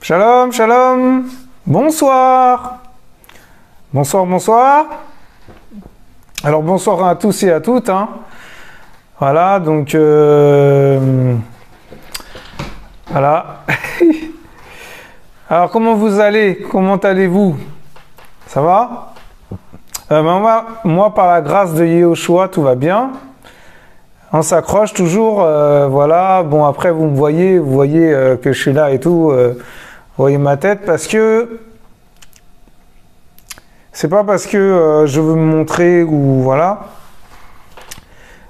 Shalom, shalom. Bonsoir. Bonsoir, bonsoir. Alors bonsoir à tous et à toutes. Voilà, donc voilà. Alors comment vous allez? Comment allez-vous? Ça va? Moi, par la grâce de Yehoshua, tout va bien. On s'accroche toujours, voilà. Bon, après, vous voyez que je suis là et tout. Vous voyez ma tête parce que c'est pas parce que je veux me montrer ou voilà.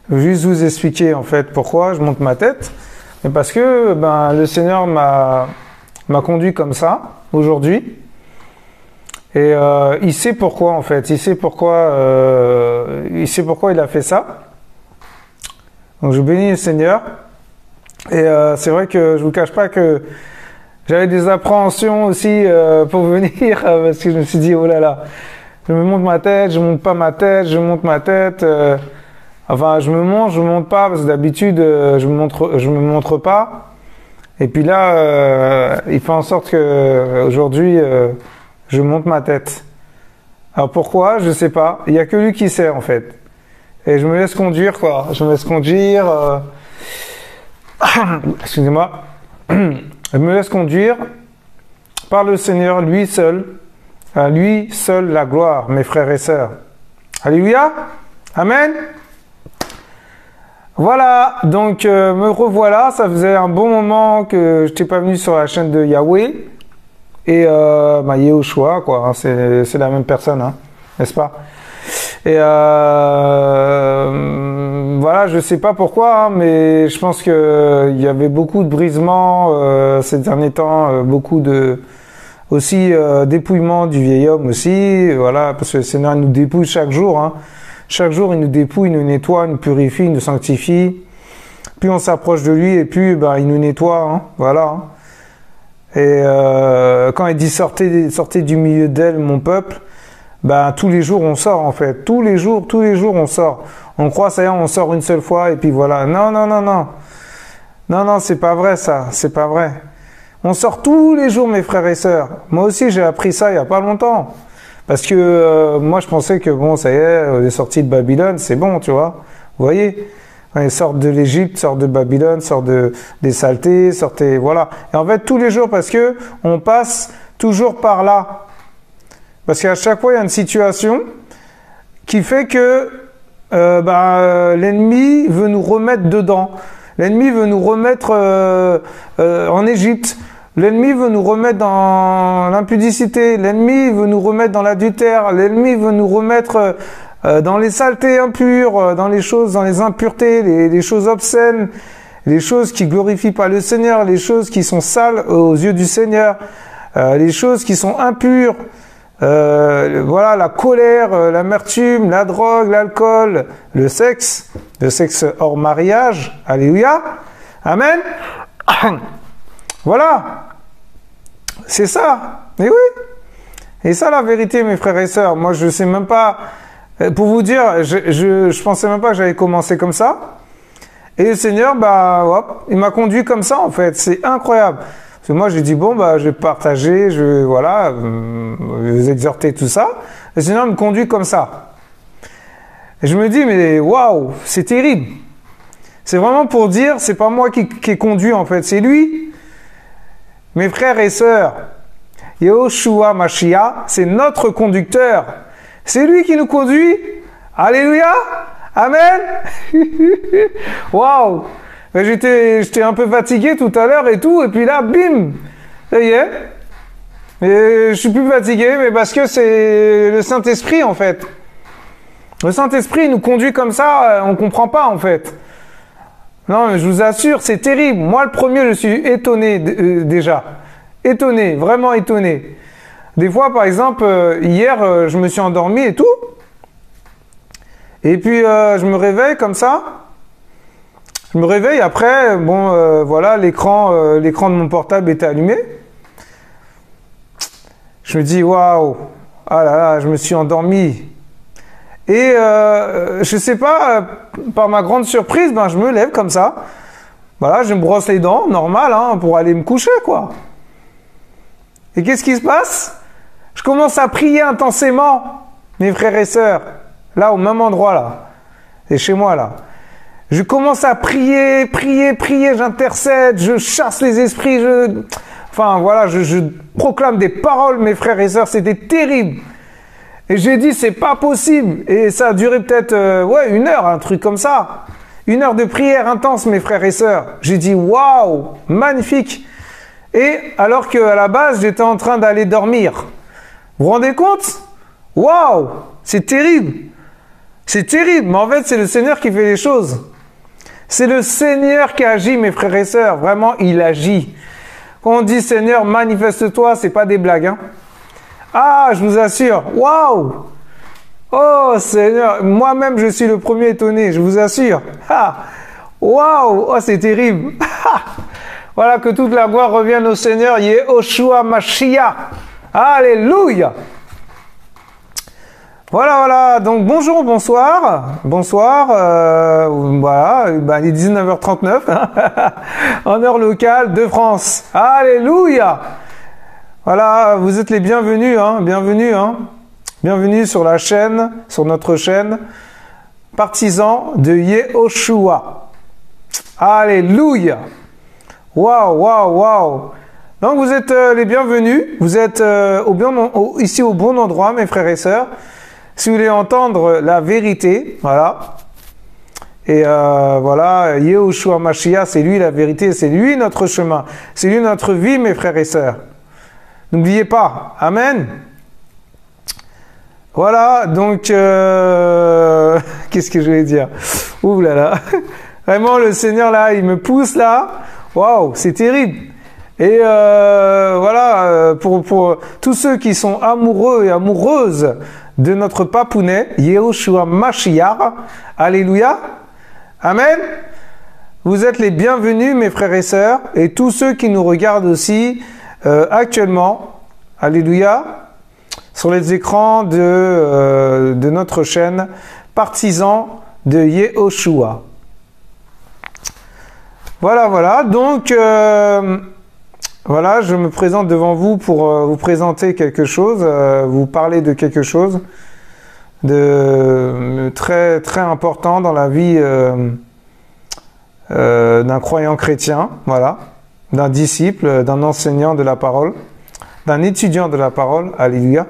Je veux juste vous expliquer en fait pourquoi je monte ma tête, mais parce que le Seigneur m'a conduit comme ça aujourd'hui. Et il sait pourquoi en fait, il sait pourquoi il a fait ça. Donc je bénis le Seigneur. Et c'est vrai que je vous cache pas que j'avais des appréhensions aussi pour venir parce que je me suis dit oh là là, je me monte ma tête, je monte pas ma tête, je monte ma tête. Enfin je me monte pas parce que d'habitude je me montre pas. Et puis là il fait en sorte que aujourd'hui je monte ma tête. Alors pourquoi? Je sais pas. Il y a que lui qui sait en fait. Et je me laisse conduire quoi. Je me laisse conduire. Excusez-moi. Je me laisse conduire par le Seigneur, lui seul. À lui seul la gloire, mes frères et sœurs. Alléluia. Amen. Voilà, donc me revoilà. Ça faisait un bon moment que je n'étais pas venu sur la chaîne de Yahweh. Et Yehoshua, quoi. C'est la même personne, n'est-ce pas? Et voilà, je sais pas pourquoi, mais je pense que il y avait beaucoup de brisements ces derniers temps, beaucoup de aussi dépouillement du vieil homme aussi, voilà, parce que le Seigneur nous dépouille chaque jour. Chaque jour, il nous dépouille, il nous nettoie, il nous purifie, il nous sanctifie. Plus on s'approche de lui, et plus il nous nettoie, voilà. Et quand il dit sortez du milieu d'elle, mon peuple. Tous les jours on sort en fait, tous les jours on sort. On croit ça y est, on sort une seule fois et puis voilà. Non, c'est pas vrai ça, c'est pas vrai. On sort tous les jours mes frères et sœurs. Moi aussi j'ai appris ça il y a pas longtemps. Parce que moi je pensais que bon ça y est, les sorties de Babylone c'est bon tu vois. Vous voyez, ils sortent de l'Égypte, sortent de Babylone, sortent des saletés, sortez voilà. Et en fait tous les jours parce que on passe toujours par là. Parce qu'à chaque fois, il y a une situation qui fait que l'ennemi veut nous remettre dedans. L'ennemi veut nous remettre en Égypte. L'ennemi veut nous remettre dans l'impudicité. L'ennemi veut nous remettre dans l'adultère. L'ennemi veut nous remettre dans les saletés impures, dans les choses, dans les impuretés, les choses obscènes, les choses qui glorifient pas le Seigneur, les choses qui sont sales aux yeux du Seigneur, les choses qui sont impures. Voilà, la colère, l'amertume, la drogue, l'alcool, le sexe hors mariage, alléluia, amen. Voilà, c'est ça, et oui, et ça la vérité mes frères et sœurs. Moi je sais même pas, pour vous dire, je pensais même pas que j'allais commencer comme ça, et le Seigneur, hop, il m'a conduit comme ça en fait, c'est incroyable. Parce que moi, j'ai dit, bon, je vais partager, je vais, voilà, vous exhorter tout ça. Le Seigneur me conduit comme ça. Et je me dis, mais waouh, c'est terrible. C'est vraiment pour dire, c'est pas moi qui ai conduit, en fait, c'est lui. Mes frères et sœurs, Yehoshua Mashiach, c'est notre conducteur. C'est lui qui nous conduit. Alléluia. Amen. Waouh. J'étais un peu fatigué tout à l'heure et tout, et puis là, bim, ça y est. Et je suis plus fatigué, mais parce que c'est le Saint-Esprit en fait. Le Saint-Esprit nous conduit comme ça, on comprend pas en fait. Non, mais je vous assure, c'est terrible. Moi, le premier, je suis étonné déjà. Étonné, vraiment étonné. Des fois, par exemple, hier, je me suis endormi et tout. Et puis, je me réveille comme ça. Je me réveille après, voilà, l'écran de mon portable était allumé. Je me dis, waouh, ah là là, je me suis endormi. Et je sais pas, par ma grande surprise, je me lève comme ça. Voilà, je me brosse les dents, normal, pour aller me coucher, quoi. Et qu'est-ce qui se passe? Je commence à prier intensément, mes frères et sœurs, là, au même endroit, là. Et chez moi, là. Je commence à prier, j'intercède, je chasse les esprits, enfin, voilà, je proclame des paroles, mes frères et sœurs, c'était terrible. Et j'ai dit, c'est pas possible. Et ça a duré peut-être, 1 heure, un truc comme ça. 1 heure de prière intense, mes frères et sœurs. J'ai dit, waouh, magnifique. Et alors qu'à la base, j'étais en train d'aller dormir. Vous vous rendez compte? Waouh, c'est terrible. C'est terrible, mais en fait, c'est le Seigneur qui fait les choses. C'est le Seigneur qui agit, mes frères et sœurs. Vraiment, il agit. Quand on dit Seigneur, manifeste-toi, c'est pas des blagues, hein. Ah, je vous assure. Waouh! Oh, Seigneur, moi-même, je suis le premier étonné, je vous assure. Ah, waouh! Oh, c'est terrible. Voilà, que toute la gloire revienne au Seigneur, Yehoshua Mashiach. Alléluia! Voilà, donc bonjour, bonsoir, voilà, il est 19h39, hein, en heure locale de France. Alléluia! Voilà, vous êtes les bienvenus, bienvenue sur la chaîne, sur notre chaîne, partisans de Yehoshua. Alléluia! Waouh! Donc vous êtes les bienvenus, vous êtes ici au bon endroit, mes frères et sœurs. Si vous voulez entendre la vérité, voilà. Et voilà, Yehoshua Mashiach, c'est lui la vérité, c'est lui notre chemin, c'est lui notre vie, mes frères et sœurs. N'oubliez pas, amen. Voilà, donc, qu'est-ce que je vais dire? Ouh là là, vraiment le Seigneur là, il me pousse là, waouh, c'est terrible. Et voilà, pour tous ceux qui sont amoureux et amoureuses de notre papounet, Yehoshua Mashiach, alléluia, amen. Vous êtes les bienvenus, mes frères et sœurs, et tous ceux qui nous regardent aussi actuellement, alléluia, sur les écrans de notre chaîne, partisans de Yehoshua. Voilà, donc voilà, je me présente devant vous pour vous présenter quelque chose, vous parler de quelque chose de très très important dans la vie d'un croyant chrétien, voilà, d'un disciple, d'un enseignant de la parole, d'un étudiant de la parole, alléluia.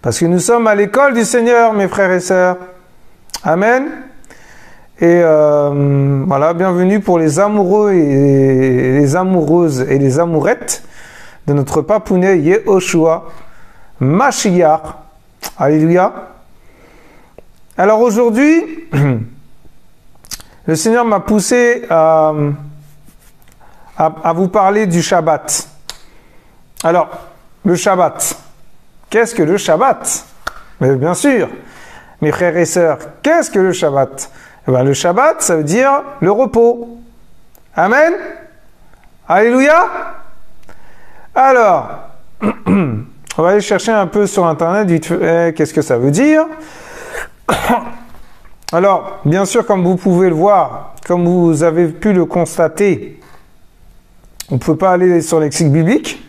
Parce que nous sommes à l'école du Seigneur, mes frères et sœurs. Amen. Et voilà, bienvenue pour les amoureux et les amoureuses et les amourettes de notre papounet Yehoshua Mashiach. Alléluia. Alors aujourd'hui, le Seigneur m'a poussé à vous parler du Shabbat. Alors, le Shabbat. Qu'est-ce que le Shabbat? Mais bien sûr, mes frères et sœurs, qu'est-ce que le Shabbat? Eh bien, le Shabbat, ça veut dire le repos. Amen. Alléluia. Alors, on va aller chercher un peu sur Internet, vite fait, qu'est-ce que ça veut dire? Alors, bien sûr, comme vous pouvez le voir, comme vous avez pu le constater, on ne peut pas aller sur le lexique biblique.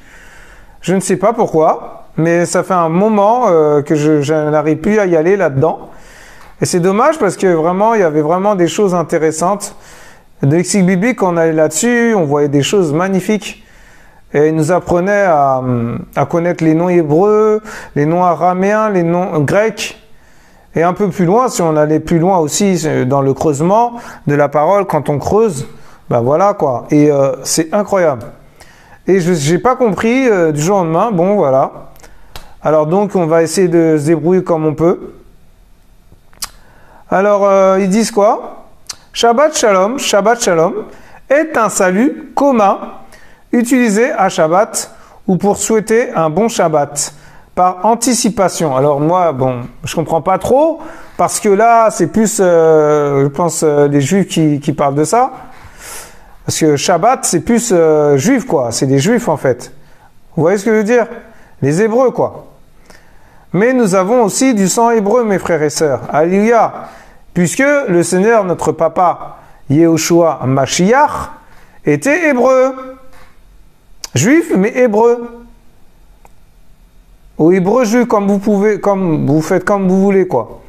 Je ne sais pas pourquoi, mais ça fait un moment que je n'arrive plus à y aller là-dedans. Et c'est dommage parce que vraiment, il y avait vraiment des choses intéressantes. Le lexique biblique, on allait là-dessus, on voyait des choses magnifiques. Et il nous apprenait à connaître les noms hébreux, les noms araméens, les noms grecs. Et un peu plus loin, si on allait plus loin aussi dans le creusement de la parole, quand on creuse, ben voilà quoi. Et c'est incroyable. Et je n'ai pas compris du jour au lendemain, bon voilà. Alors donc, on va essayer de se débrouiller comme on peut. Alors, ils disent quoi? Shabbat Shalom est un salut commun utilisé à Shabbat ou pour souhaiter un bon Shabbat par anticipation. Alors moi, bon, je comprends pas trop parce que là, c'est plus, je pense, les Juifs qui parlent de ça. Parce que Shabbat, c'est plus juif, quoi. C'est des Juifs, en fait. Vous voyez ce que je veux dire? Les Hébreux, quoi. Mais nous avons aussi du sang hébreu, mes frères et sœurs. Alléluia. Puisque le Seigneur, notre papa, Yehoshua Mashiach, était hébreu. Juif, mais hébreu. Ou hébreu juif, comme vous pouvez, comme vous faites comme vous voulez, quoi.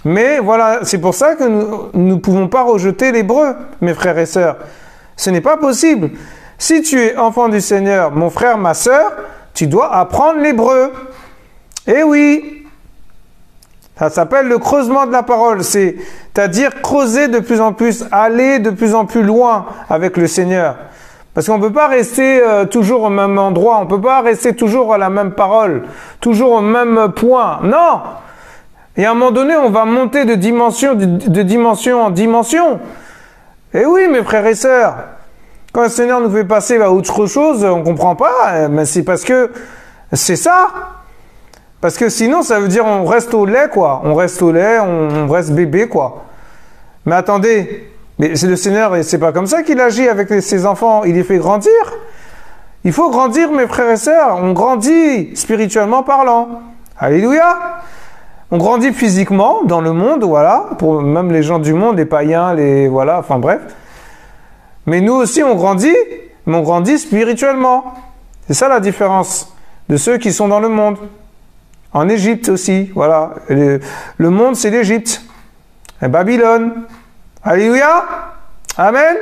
Mais voilà, c'est pour ça que nous ne pouvons pas rejeter l'hébreu, mes frères et sœurs. Ce n'est pas possible. Si tu es enfant du Seigneur, mon frère, ma sœur, tu dois apprendre l'hébreu. Eh oui, ça s'appelle le creusement de la parole. C'est-à-dire creuser de plus en plus, aller de plus en plus loin avec le Seigneur. Parce qu'on ne peut pas rester toujours au même endroit, on ne peut pas rester toujours à la même parole, toujours au même point. Non! Et à un moment donné, on va monter de dimension en dimension. Et oui, mes frères et sœurs, quand le Seigneur nous fait passer à autre chose, on ne comprend pas, mais c'est parce que c'est ça. Parce que sinon, ça veut dire on reste au lait, quoi. On reste au lait, on reste bébé, quoi. Mais attendez, mais c'est le Seigneur, et c'est pas comme ça qu'il agit avec ses enfants. Il les fait grandir. Il faut grandir, mes frères et sœurs. On grandit spirituellement parlant. Alléluia. On grandit physiquement dans le monde, voilà, pour même les gens du monde, les païens, voilà, enfin bref. Mais nous aussi, on grandit, mais on grandit spirituellement. C'est ça la différence de ceux qui sont dans le monde. En Égypte aussi, voilà. Le monde, c'est l'Égypte. Et Babylone. Alléluia. Amen.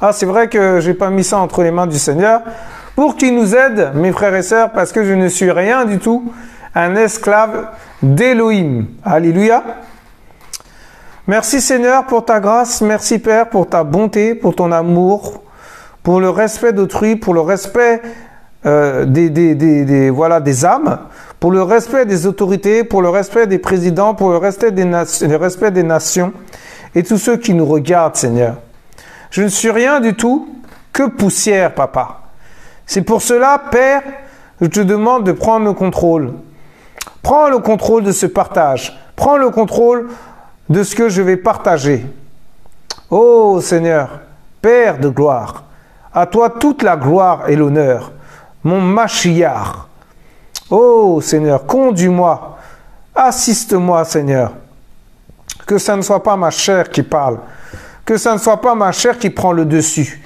Ah, c'est vrai que j'ai pas mis ça entre les mains du Seigneur pour qu'il nous aide, mes frères et sœurs, parce que je ne suis rien du tout un esclave d'Élohim. Alléluia. Merci Seigneur pour ta grâce. Merci Père pour ta bonté, pour ton amour, pour le respect d'autrui, pour le respect des âmes, pour le respect des autorités, pour le respect des présidents, pour le respect des nations et tous ceux qui nous regardent, Seigneur. Je ne suis rien du tout que poussière, Papa. C'est pour cela, Père, je te demande de prendre le contrôle. Prends le contrôle de ce partage. Prends le contrôle de ce que je vais partager. Oh Seigneur, Père de gloire, à toi toute la gloire et l'honneur, mon Mashiach. Oh Seigneur, conduis-moi, assiste-moi Seigneur. Que ça ne soit pas ma chair qui parle, que ça ne soit pas ma chair qui prend le dessus,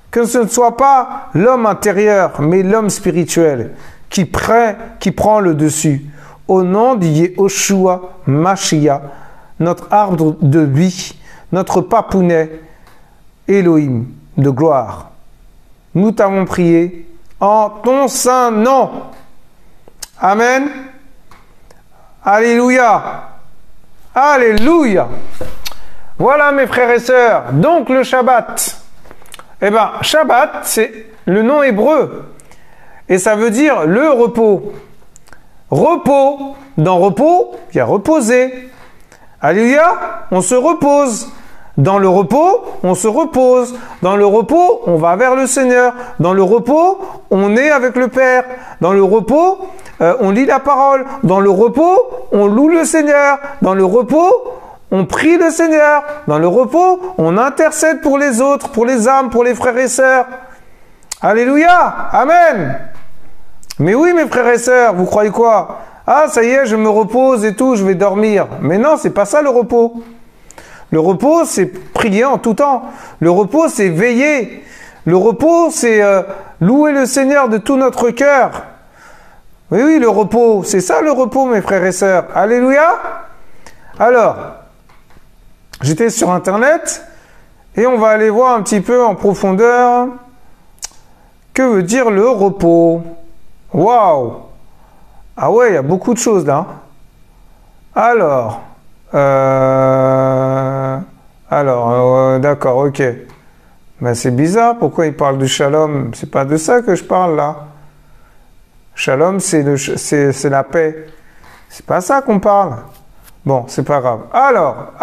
que ce ne soit pas l'homme intérieur, mais l'homme spirituel qui prend le dessus. Au nom de Yehoshua Mashiach, notre arbre de vie, notre papounet, Elohim de gloire. Nous t'avons prié en ton saint nom. Amen. Alléluia. Alléluia. Voilà mes frères et sœurs. Donc le Shabbat. Eh bien, Shabbat, c'est le nom hébreu. Et ça veut dire le repos. Repos. Dans repos, il y a reposer. Alléluia, on se repose. Dans le repos, on se repose. Dans le repos, on va vers le Seigneur. Dans le repos, on est avec le Père. Dans le repos, on lit la parole. Dans le repos, on loue le Seigneur. Dans le repos, on prie le Seigneur. Dans le repos, on intercède pour les autres, pour les âmes, pour les frères et sœurs. Alléluia, amen. Mais oui, mes frères et sœurs, vous croyez quoi? Ah, ça y est, je me repose et tout, je vais dormir. Mais non, c'est pas ça le repos. Le repos, c'est prier en tout temps. Le repos, c'est veiller. Le repos, c'est louer le Seigneur de tout notre cœur. Oui, oui, le repos, c'est ça le repos, mes frères et sœurs. Alléluia. Alors, j'étais sur Internet et on va aller voir un petit peu en profondeur que veut dire le repos. Waouh! Ah ouais, il y a beaucoup de choses là. Alors, d'accord, ok. Mais c'est bizarre, pourquoi il parle du shalom? C'est pas de ça que je parle là. Shalom, c'est la paix. C'est pas ça qu'on parle. Bon, c'est pas grave. Alors,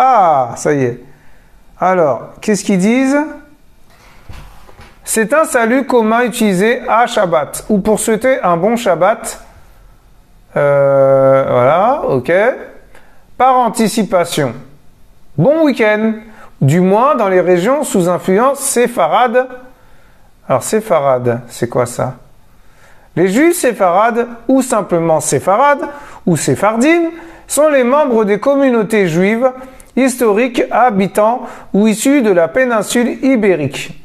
ça y est. Alors, qu'est-ce qu'ils disent? C'est un salut commun utilisé à Shabbat, ou pour souhaiter un bon Shabbat. Voilà, ok. Par anticipation. Bon week-end, du moins dans les régions sous influence séfarade. Alors, séfarade, c'est quoi ça? Les Juifs séfarades, ou simplement séfarades, ou séphardines, sont les membres des communautés juives historiques habitant ou issus de la péninsule ibérique.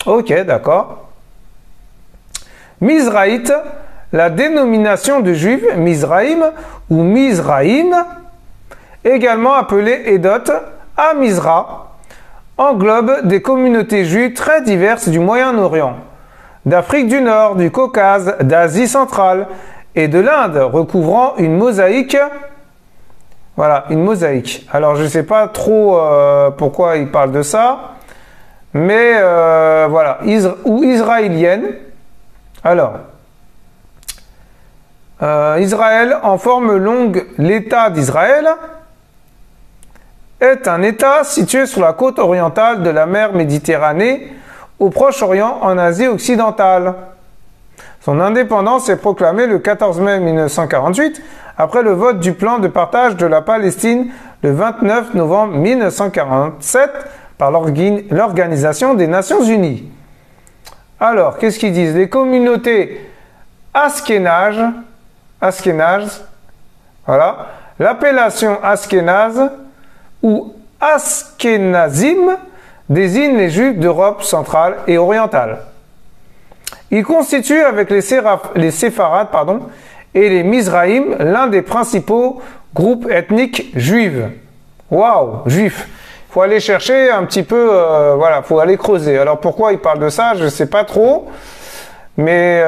Ok, d'accord. Mizraïte, la dénomination de juif Mizraïm ou Mizraïm, également appelée Édot à Mizra, englobe des communautés juives très diverses du Moyen-Orient, d'Afrique du Nord, du Caucase, d'Asie centrale et de l'Inde, recouvrant une mosaïque. Voilà, une mosaïque. Alors, je ne sais pas trop pourquoi il parle de ça, mais voilà, ou israélienne. Alors, Israël, en forme longue, l'État d'Israël est un État situé sur la côte orientale de la mer Méditerranée, au Proche-Orient, en Asie occidentale. Son indépendance est proclamée le 14 mai 1948, après le vote du plan de partage de la Palestine le 29 novembre 1947 par l'Organisation des Nations Unies. Alors, qu'est-ce qu'ils disent? Les communautés Ashkénazes, voilà, l'appellation Ashkénaze ou Ashkénazim désigne les Juifs d'Europe centrale et orientale. Ils constituent avec les Séfarades et les Mizraïm l'un des principaux groupes ethniques juifs. Waouh, juifs. Il faut aller chercher un petit peu, voilà, il faut aller creuser. Alors pourquoi ils parlent de ça, je ne sais pas trop. Mais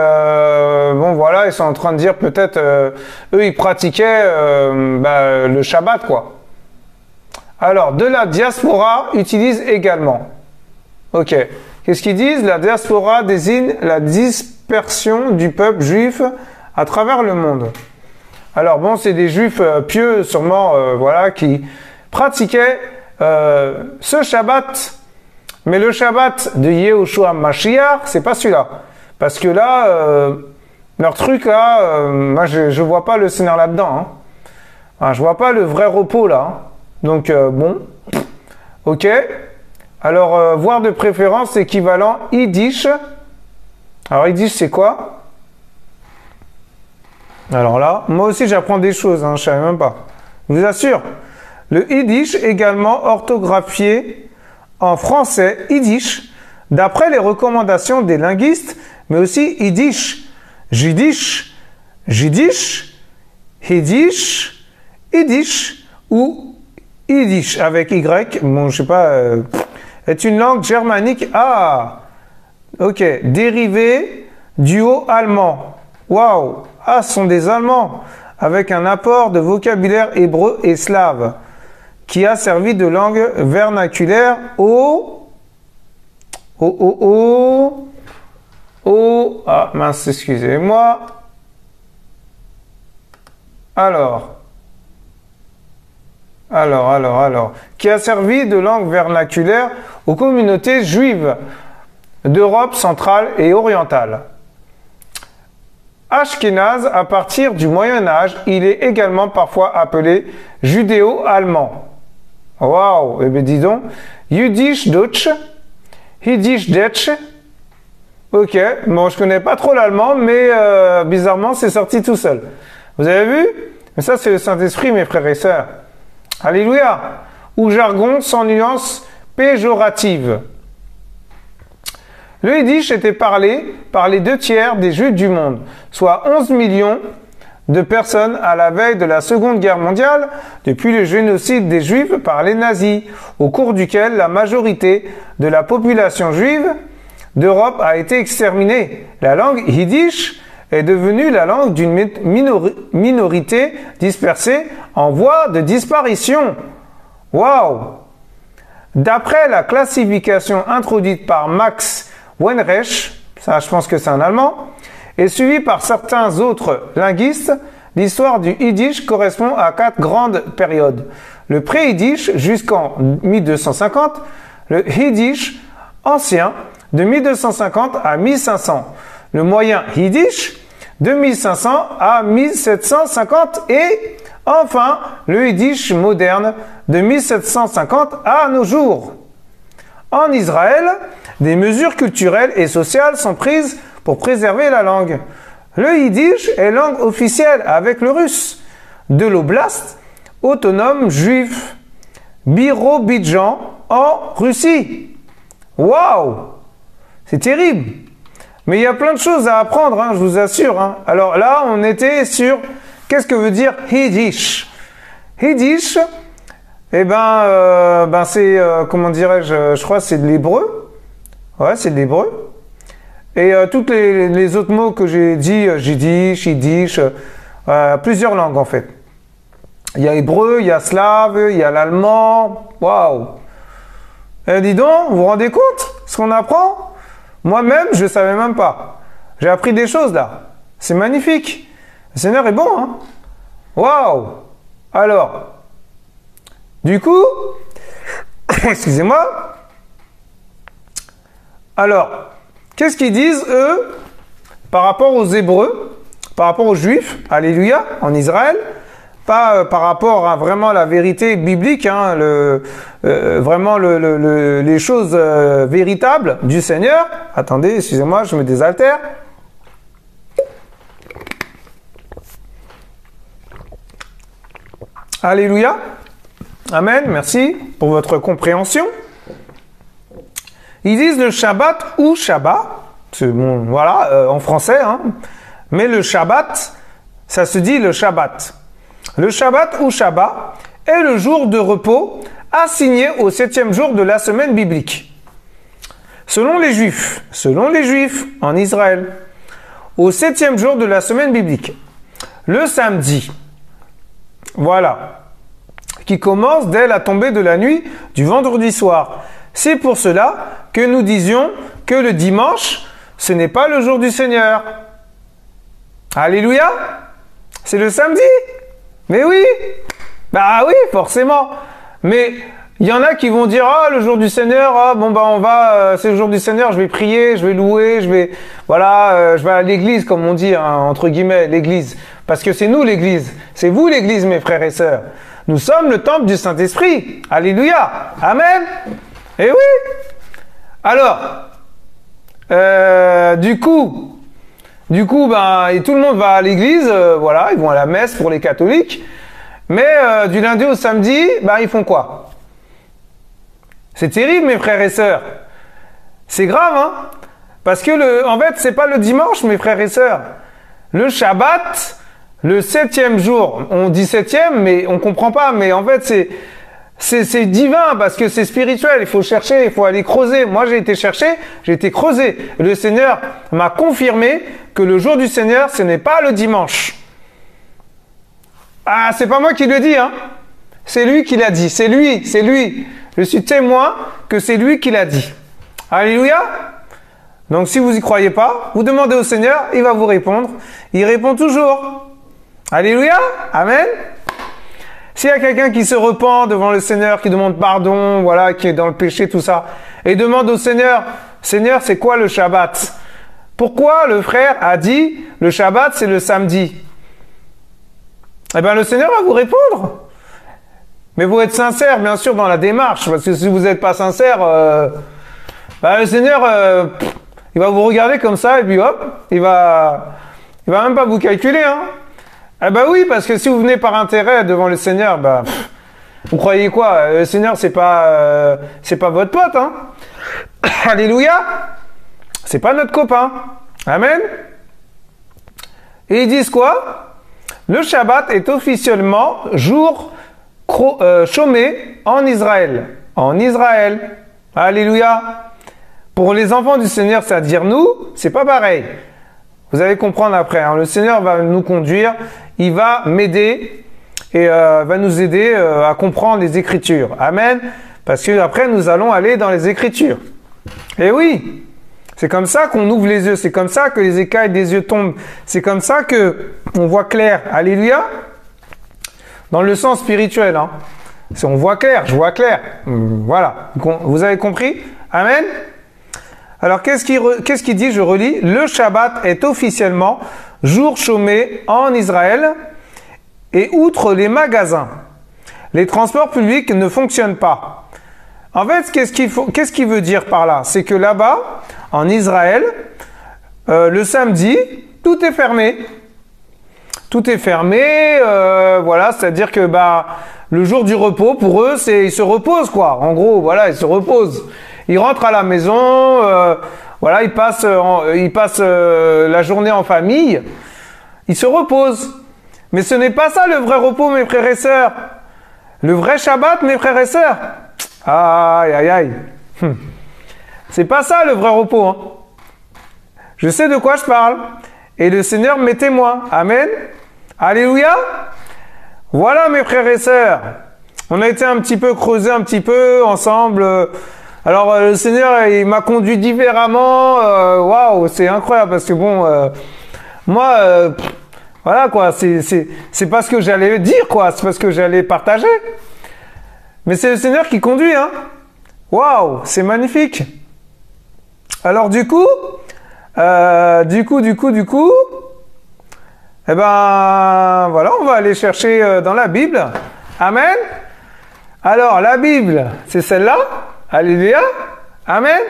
bon, voilà, ils sont en train de dire peut-être, eux, ils pratiquaient le Shabbat, quoi. Alors, de la diaspora utilise également. Ok. Qu'est-ce qu'ils disent? La diaspora désigne la dispersion du peuple juif à travers le monde. Alors bon, c'est des juifs pieux, sûrement, voilà, qui pratiquaient ce Shabbat. Mais le Shabbat de Yehoshua Mashiach, c'est pas celui-là. Parce que là, leur truc là, moi je vois pas le Seigneur là-dedans. Hein. Enfin, je vois pas le vrai repos là. Hein. Donc bon, ok. Alors voir de préférence équivalent Yiddish. Alors Yiddish c'est quoi? Alors là, moi aussi j'apprends des choses, hein, je savais même pas. Je vous assure. Le Yiddish également orthographié en français Yiddish d'après les recommandations des linguistes, mais aussi Yiddish, Jiddish, Jiddish, Yiddish, Yiddish ou Yiddish avec Y, bon je sais pas, est une langue germanique, ok, dérivée du haut allemand, waouh, ce sont des Allemands, avec un apport de vocabulaire hébreu et slave, qui a servi de langue vernaculaire mince, excusez-moi. Alors, qui a servi de langue vernaculaire aux communautés juives d'Europe centrale et orientale. Ashkénaze, à partir du Moyen-Âge, il est également parfois appelé judéo-allemand. Waouh, eh bien dis donc, Jüdisch-Deutsch, Yiddish-Deutsch. Ok, bon, je connais pas trop l'allemand, mais bizarrement, c'est sorti tout seul. Vous avez vu? Mais ça, c'est le Saint-Esprit, mes frères et sœurs. Alléluia! Ou jargon sans nuance péjorative. Le Yiddish était parlé par les 2/3 des Juifs du monde, soit 11 millions de personnes à la veille de la Seconde Guerre mondiale, depuis le génocide des Juifs par les nazis, au cours duquel la majorité de la population juive d'Europe a été exterminée. La langue Yiddish est devenue la langue d'une minorité dispersée en voie de disparition. Waouh! D'après la classification introduite par Max Weinreich, ça je pense que c'est un Allemand, et suivi par certains autres linguistes, l'histoire du Yiddish correspond à 4 grandes périodes. Le pré-Yiddish jusqu'en 1250, le Yiddish ancien de 1250 à 1500, le moyen Yiddish de 1500 à 1750 et enfin le Yiddish moderne de 1750 à nos jours. En Israël, des mesures culturelles et sociales sont prises pour préserver la langue. Le Yiddish est langue officielle avec le russe de l'oblast autonome juif Birobidjan en Russie. Waouh! C'est terrible! Mais il y a plein de choses à apprendre, hein, je vous assure. Hein. Alors là, on était sur qu'est-ce que veut dire Yiddish. Yiddish, eh ben c'est, comment dirais-je, je crois que c'est de l'hébreu. Ouais, c'est de l'hébreu. Et toutes les autres mots que j'ai dit, Yiddish, plusieurs langues en fait. Il y a hébreu, il y a slave, il y a l'allemand. Waouh! Dis donc, vous vous rendez compte ce qu'on apprend? Moi-même, je ne savais même pas. J'ai appris des choses là. C'est magnifique. Le Seigneur est bon, hein? Waouh! Alors, du coup, excusez-moi. Alors, qu'est-ce qu'ils disent, eux, par rapport aux Hébreux, par rapport aux Juifs, alléluia, en Israël? Pas par rapport à vraiment la vérité biblique, hein, vraiment les choses véritables du Seigneur. Attendez, excusez-moi, je me désaltère. Alléluia. Amen. Merci pour votre compréhension. Ils disent le Shabbat ou Shabbat. C'est bon, voilà, en français. Hein. Mais le Shabbat, ça se dit le Shabbat. Le Shabbat ou Shabbat est le jour de repos assigné au 7e jour de la semaine biblique. Selon les Juifs en Israël, au 7e jour de la semaine biblique, le samedi, voilà, qui commence dès la tombée de la nuit du vendredi soir. C'est pour cela que nous disions que le dimanche, ce n'est pas le jour du Seigneur. Alléluia! C'est le samedi! Mais oui! Bah oui, forcément! Mais il y en a qui vont dire, ah, le jour du Seigneur, ah, bon, bah, c'est le jour du Seigneur, je vais prier, je vais louer, je vais à l'église, comme on dit, hein, entre guillemets, l'église. Parce que c'est nous l'église. C'est vous l'église, mes frères et sœurs. Nous sommes le temple du Saint-Esprit. Alléluia! Amen! Eh oui! Alors, du coup, et tout le monde va à l'église, voilà, ils vont à la messe pour les catholiques, mais du lundi au samedi, ils font quoi? C'est terrible, mes frères et sœurs. C'est grave, hein? Parce que en fait, c'est pas le dimanche, mes frères et sœurs. Le Shabbat, le 7e jour, on dit 7e, mais on comprend pas, mais en fait, c'est divin parce que c'est spirituel. Il faut chercher, il faut aller creuser. Moi, j'ai été chercher, j'ai été creuser. Le Seigneur m'a confirmé que le jour du Seigneur, ce n'est pas le dimanche. Ah, c'est pas moi qui le dis, hein. C'est lui qui l'a dit. C'est lui. Je suis témoin que c'est lui qui l'a dit. Alléluia. Donc, si vous y croyez pas, vous demandez au Seigneur, il va vous répondre. Il répond toujours. Alléluia. Amen. S'il y a quelqu'un qui se repent devant le Seigneur, qui demande pardon, voilà, qui est dans le péché, tout ça, et demande au Seigneur, Seigneur, c'est quoi le Shabbat? Pourquoi le frère a dit, le Shabbat, c'est le samedi? Eh bien, le Seigneur va vous répondre. Mais vous êtes sincère, bien sûr, dans la démarche, parce que si vous n'êtes pas sincère, le Seigneur, il va vous regarder comme ça, et puis hop, il va même pas vous calculer, hein. Eh ben oui, parce que si vous venez par intérêt devant le Seigneur, vous croyez quoi? Le Seigneur, c'est pas votre pote, hein? Alléluia! C'est pas notre copain. Amen? Et ils disent quoi? Le Shabbat est officiellement jour chômé en Israël. En Israël. Alléluia! Pour les enfants du Seigneur, c'est-à-dire nous, c'est pas pareil. Vous allez comprendre après. Hein. Le Seigneur va nous conduire, il va m'aider et va nous aider à comprendre les Écritures. Amen. Parce que après nous allons aller dans les Écritures. Et oui, c'est comme ça qu'on ouvre les yeux. C'est comme ça que les écailles des yeux tombent. C'est comme ça que on voit clair. Alléluia. Dans le sens spirituel. Hein. On voit clair. Je vois clair. Voilà. Vous avez compris? Amen. Alors, qu'est-ce qu'il dit? Je relis. Le Shabbat est officiellement jour chômé en Israël et outre les magasins, les transports publics ne fonctionnent pas. En fait, qu'est-ce qu'il veut dire par là? C'est que là-bas, en Israël, le samedi, tout est fermé. Tout est fermé, voilà, c'est-à-dire que le jour du repos, pour eux, ils se reposent, quoi. En gros, voilà, ils se reposent. Ils rentrent à la maison, voilà, ils passent la journée en famille, ils se reposent. Mais ce n'est pas ça le vrai repos, mes frères et sœurs. Le vrai Shabbat, mes frères et sœurs. Aïe, aïe, aïe. C'est pas ça le vrai repos. Hein. Je sais de quoi je parle. Et le Seigneur m'est témoin. Amen. Alléluia. Voilà, mes frères et sœurs. On a été un petit peu creusé un petit peu ensemble. Alors, le Seigneur, il m'a conduit différemment. Waouh, c'est incroyable parce que bon, moi, voilà quoi, c'est pas ce que j'allais dire quoi, c'est pas ce que j'allais partager. Mais c'est le Seigneur qui conduit, hein. Waouh, c'est magnifique. Alors du coup, eh ben, voilà, on va aller chercher dans la Bible. Amen. Alors, la Bible, c'est celle-là. Alléluia. Amen.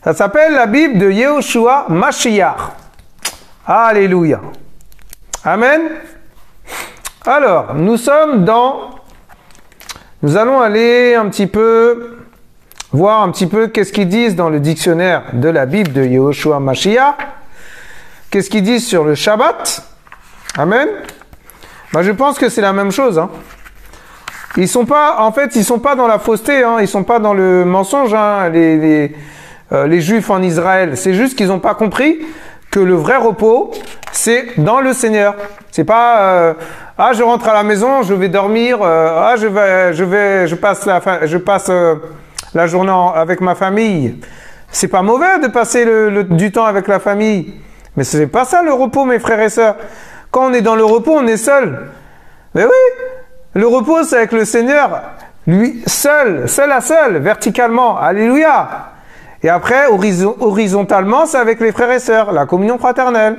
Ça s'appelle la Bible de Yehoshua Mashiach. Alléluia. Amen. Alors, nous allons aller un petit peu voir un petit peu qu'est-ce qu'ils disent dans le dictionnaire de la Bible de Yehoshua Mashiach. Qu'est-ce qu'ils disent sur le Shabbat. Amen. Ben, je pense que c'est la même chose. Hein. Ils sont pas dans la fausseté. Hein. Ils sont pas dans le mensonge. Hein, les Juifs en Israël. C'est juste qu'ils n'ont pas compris que le vrai repos, c'est dans le Seigneur. C'est pas je rentre à la maison, je vais dormir. Je passe la journée avec ma famille. C'est pas mauvais de passer du temps avec la famille, mais ce n'est pas ça le repos, mes frères et sœurs. Quand on est dans le repos, on est seul. Mais oui, le repos, c'est avec le Seigneur, lui seul à seul, verticalement. Alléluia. Et après, horizontalement, c'est avec les frères et sœurs, la communion fraternelle.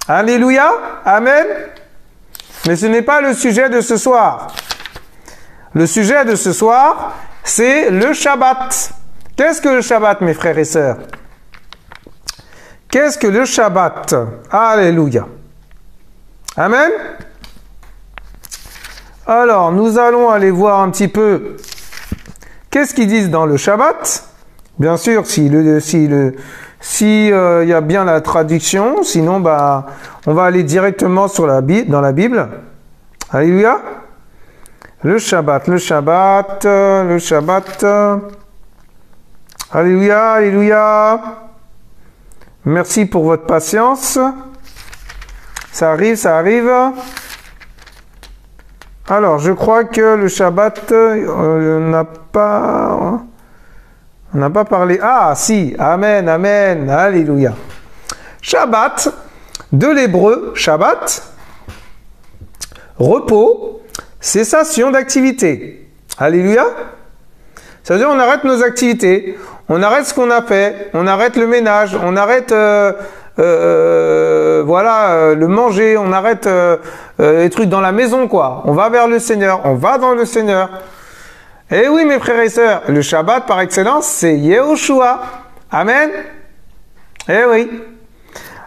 Alléluia. Amen. Mais ce n'est pas le sujet de ce soir. Le sujet de ce soir, c'est le Shabbat. Qu'est-ce que le Shabbat, mes frères et sœurs? Qu'est-ce que le Shabbat? Alléluia. Amen. Alors, nous allons aller voir un petit peu qu'est-ce qu'ils disent dans le Shabbat. Bien sûr, si y a bien la traduction, sinon bah on va aller directement dans la Bible. Alléluia. Le Shabbat. Alléluia, alléluia. Merci pour votre patience. Ça arrive. Alors, je crois que le Shabbat, on n'a pas parlé. Ah, si. Amen, amen. Alléluia. Shabbat, de l'hébreu, Shabbat, repos, cessation d'activité. Alléluia. Ça veut dire on arrête nos activités, on arrête ce qu'on a fait, on arrête le ménage, on arrête le manger, on arrête les trucs dans la maison, quoi. On va vers le Seigneur, on va dans le Seigneur. Eh oui, mes frères et sœurs, le Shabbat par excellence, c'est Yehoshua. Amen. Eh oui.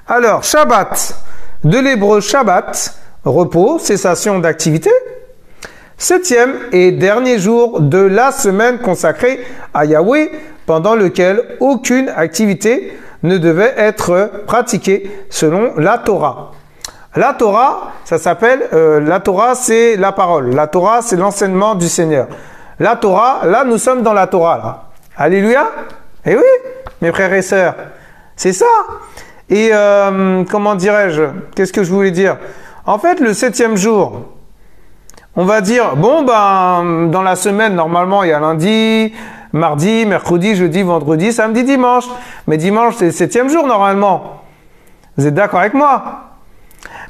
Alors, Shabbat, de l'hébreu Shabbat, repos, cessation d'activité. 7e et dernier jour de la semaine consacrée à Yahweh, pendant lequel aucune activité ne devait être pratiquée selon la Torah. La Torah, ça s'appelle, la Torah c'est la parole, la Torah c'est l'enseignement du Seigneur. La Torah, là nous sommes dans la Torah, là. Alléluia. Eh oui, mes frères et sœurs, c'est ça. Et comment dirais-je, qu'est-ce que je voulais dire? En fait, le 7e jour, on va dire, bon, ben, dans la semaine, normalement, il y a lundi, mardi, mercredi, jeudi, vendredi, samedi, dimanche. Mais dimanche, c'est le 7e jour, normalement. Vous êtes d'accord avec moi?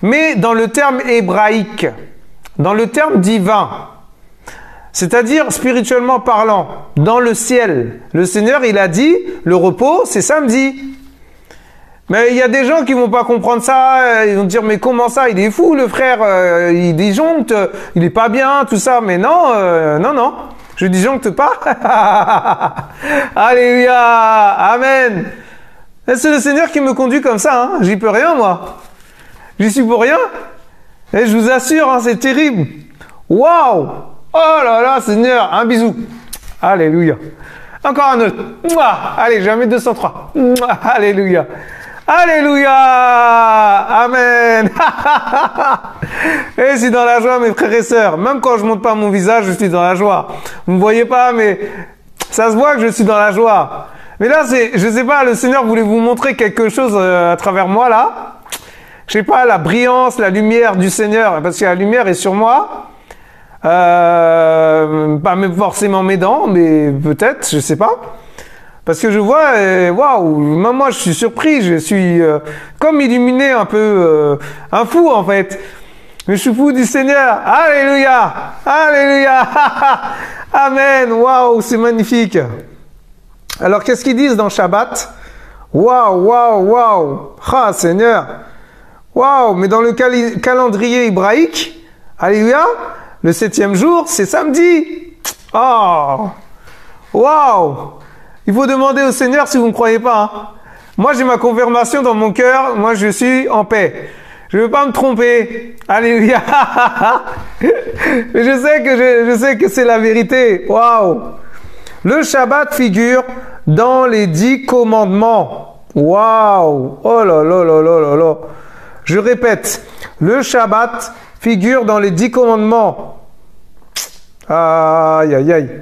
Mais dans le terme hébraïque, dans le terme divin, c'est-à-dire spirituellement parlant, dans le ciel, le Seigneur, il a dit, le repos, c'est samedi. Mais il y a des gens qui vont pas comprendre ça, ils vont dire mais comment ça, il est fou le frère, il disjoncte, il est pas bien, tout ça. Mais non, non, je disjoncte pas. Alléluia, amen. C'est le Seigneur qui me conduit comme ça, hein. J'y peux rien moi. J'y suis pour rien. Et je vous assure, hein, c'est terrible. Waouh, oh là là, Seigneur, un bisou. Alléluia. Encore un autre. Mouah. Allez, j'en mets 203. Mouah. Alléluia. Alléluia. Amen. Et je suis dans la joie, mes frères et sœurs. Même quand je monte pas mon visage, je suis dans la joie. Vous ne voyez pas, mais ça se voit que je suis dans la joie. Mais là, je sais pas, le Seigneur voulait vous montrer quelque chose à travers moi, là. Je sais pas, la brillance, la lumière du Seigneur, parce que la lumière est sur moi. Pas forcément mes dents, mais peut-être, je sais pas. Parce que je vois, waouh, même moi je suis surpris, je suis comme illuminé un peu, un fou en fait. Mais je suis fou du Seigneur. Alléluia, alléluia, amen, waouh, c'est magnifique. Alors qu'est-ce qu'ils disent dans Shabbat? Waouh, waouh, waouh, ah Seigneur, waouh, mais dans le calendrier hébraïque, alléluia, le 7e jour, c'est samedi. Oh, waouh. Il faut demander au Seigneur si vous ne croyez pas. Hein. Moi, j'ai ma confirmation dans mon cœur. Moi, je suis en paix. Je ne veux pas me tromper. Alléluia. Mais je sais que c'est la vérité. Waouh. Le Shabbat figure dans les 10 commandements. Waouh. Oh là là là là là là. Je répète. Le Shabbat figure dans les 10 commandements. Aïe aïe aïe.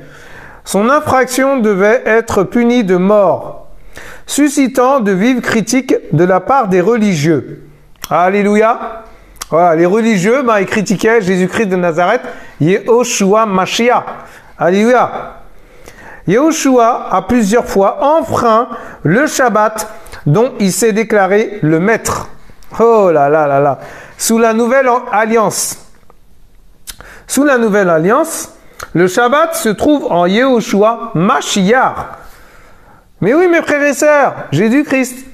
Son infraction devait être punie de mort, suscitant de vives critiques de la part des religieux. Alléluia. Voilà, les religieux, ils critiquaient Jésus-Christ de Nazareth, Yehoshua Mashiach. Alléluia. Yehoshua a plusieurs fois enfreint le Shabbat dont il s'est déclaré le maître. Oh là là là là. Sous la nouvelle alliance. Sous la nouvelle alliance, le Shabbat se trouve en Yehoshua Mashiach. Mais oui, mes frères et sœurs, Jésus-Christ.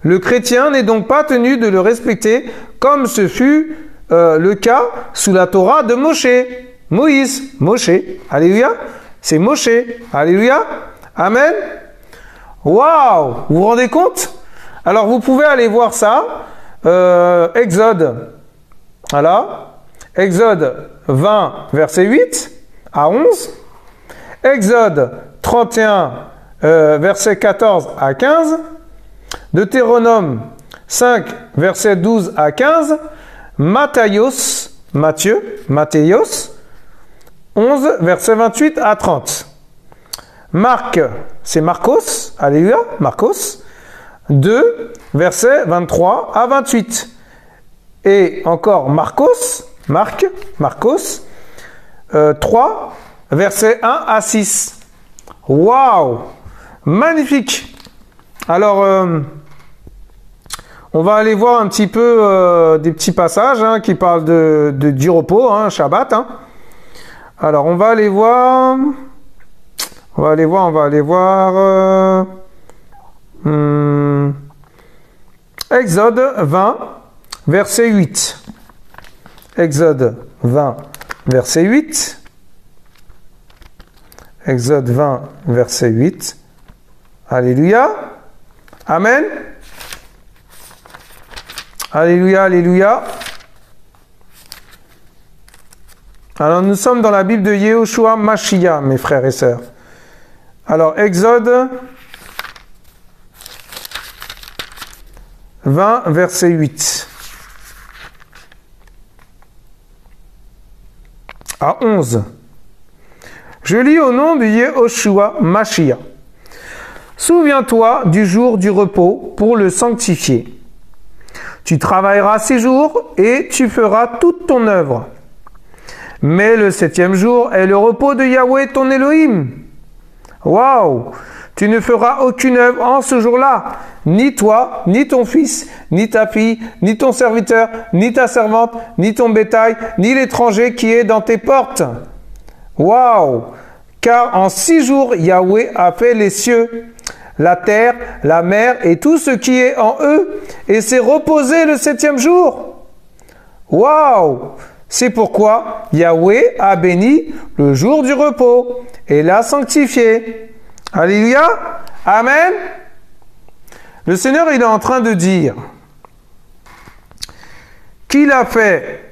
Le chrétien n'est donc pas tenu de le respecter comme ce fut le cas sous la Torah de Moshe. Moïse, Moshe. Alléluia. C'est Moshe. Alléluia. Amen. Waouh. Vous vous rendez compte? Alors, vous pouvez aller voir ça. Exode. Voilà. Exode 20, verset 8 à 11. Exode 31, verset 14 à 15. Deutéronome 5, verset 12 à 15. Matthieu 11, verset 28 à 30. Marc, c'est Marcos, alléluia, Marcos 2, verset 23 à 28. Et encore Marcos 3, versets 1 à 6. Waouh! Magnifique! Alors, on va aller voir un petit peu des petits passages qui parlent du repos, Shabbat. Alors, on va aller voir... Exode 20, verset 8. Exode 20, verset 8. Exode 20, verset 8. Alléluia. Amen. Alléluia, alléluia. Alors, nous sommes dans la Bible de Yehoshua Mashiach, mes frères et sœurs. Alors, Exode 20, verset 8. À 11. Je lis au nom de Yehoshua Mashiach. Souviens-toi du jour du repos pour le sanctifier. Tu travailleras 6 jours et tu feras toute ton œuvre. Mais le 7e jour est le repos de Yahweh ton Elohim. Waouh! Tu ne feras aucune œuvre en ce jour-là, ni toi, ni ton fils, ni ta fille, ni ton serviteur, ni ta servante, ni ton bétail, ni l'étranger qui est dans tes portes. Waouh! Car en 6 jours, Yahweh a fait les cieux, la terre, la mer et tout ce qui est en eux, et s'est reposé le 7e jour. Waouh! C'est pourquoi Yahweh a béni le jour du repos et l'a sanctifié. Alléluia. Amen. Le Seigneur, il est en train de dire qu'il a fait,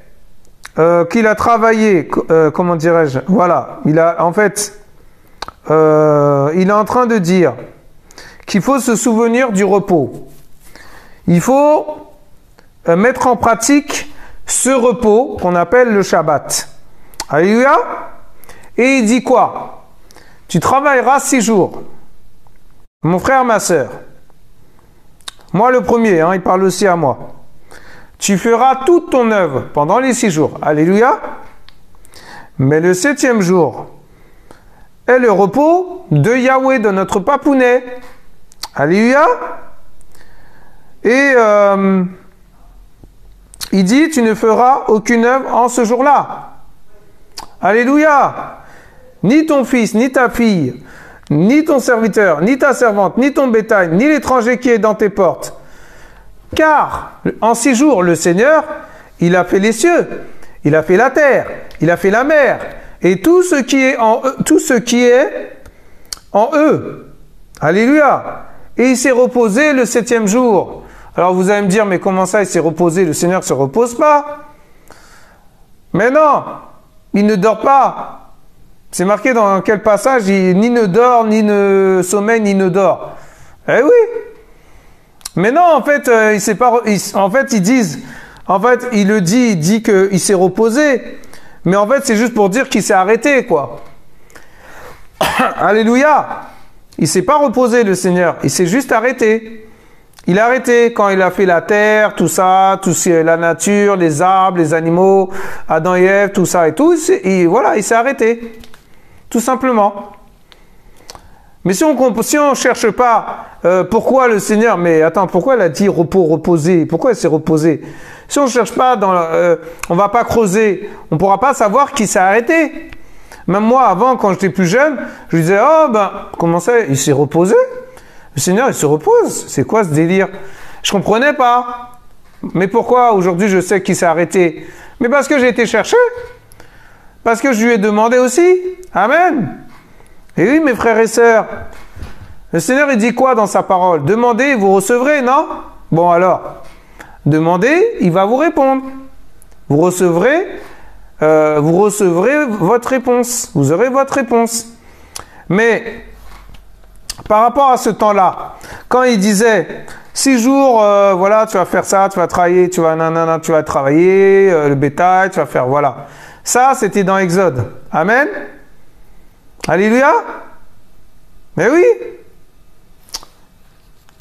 qu'il a travaillé, comment dirais-je, voilà, il a, en fait, il est en train de dire qu'il faut se souvenir du repos. Il faut mettre en pratique ce repos qu'on appelle le Shabbat. Alléluia. Et il dit quoi? Tu travailleras 6 jours. Mon frère, ma sœur. Moi le premier, il parle aussi à moi. Tu feras toute ton œuvre pendant les 6 jours. Alléluia. Mais le 7e jour est le repos de Yahweh, de notre papounet. Alléluia. Et il dit, tu ne feras aucune œuvre en ce jour-là. Alléluia. Ni ton fils, ni ta fille, ni ton serviteur, ni ta servante, ni ton bétail, ni l'étranger qui est dans tes portes. Car en 6 jours, le Seigneur, il a fait les cieux, il a fait la terre, il a fait la mer, et tout ce qui est en eux. Alléluia. Et il s'est reposé le 7e jour. Alors vous allez me dire, mais comment ça il s'est reposé? Le Seigneur ne se repose pas. Mais non, il ne dort pas. C'est marqué dans quel passage? Il ni ne dort, ni ne sommeille, ni ne dort. Eh oui. Mais non, en fait, ils disent, il dit qu'il s'est reposé. Mais en fait, c'est juste pour dire qu'il s'est arrêté, quoi. Alléluia. Il s'est pas reposé, le Seigneur. Il s'est juste arrêté. Il a arrêté quand il a fait la terre, tout ça, la nature, les arbres, les animaux, Adam et Ève, tout ça et tout. Voilà, il s'est arrêté. Tout simplement. Mais si on cherche pas pourquoi le Seigneur, mais attends, pourquoi il a dit repos, reposer? Pourquoi il s'est reposé? Si on cherche pas on va pas creuser, on pourra pas savoir qui s'est arrêté. Même moi, avant, quand j'étais plus jeune, je disais, comment ça, il s'est reposé? Le Seigneur, il se repose. C'est quoi ce délire? Je comprenais pas. Mais pourquoi aujourd'hui je sais qu'il s'est arrêté? Mais parce que j'ai été chercher. Parce que je lui ai demandé aussi. Amen. Et oui, mes frères et sœurs. Le Seigneur, il dit quoi dans sa parole? Demandez, vous recevrez, non? Bon alors, demandez, il va vous répondre. Vous recevrez votre réponse. Vous aurez votre réponse. Mais par rapport à ce temps-là, quand il disait 6 jours, voilà, tu vas faire ça, tu vas travailler, tu vas travailler, le bétail, tu vas faire, voilà. Ça, c'était dans Exode. Amen. Alléluia. Mais oui.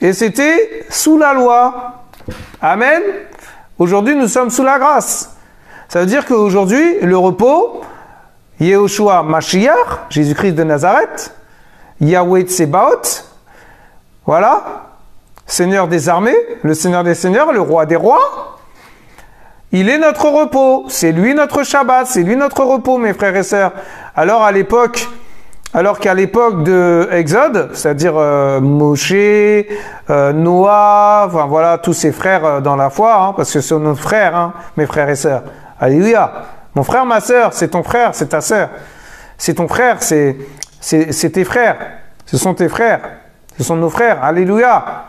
Et c'était sous la loi. Amen. Aujourd'hui, nous sommes sous la grâce. Ça veut dire qu'aujourd'hui, le repos, Yehoshua Mashiach, Jésus-Christ de Nazareth, Yahweh Tsebaot, voilà, Seigneur des armées, le Seigneur des seigneurs, le roi des rois, il est notre repos, c'est lui notre Shabbat, c'est lui notre repos, mes frères et sœurs. Alors qu'à l'époque de Exode, c'est-à-dire Moshe, Noah, enfin voilà, tous ses frères dans la foi, parce que ce sont nos frères, mes frères et sœurs. Alléluia. Mon frère, ma sœur, c'est ton frère, c'est ta sœur. C'est ton frère, c'est tes frères. Ce sont tes frères. Ce sont nos frères. Alléluia.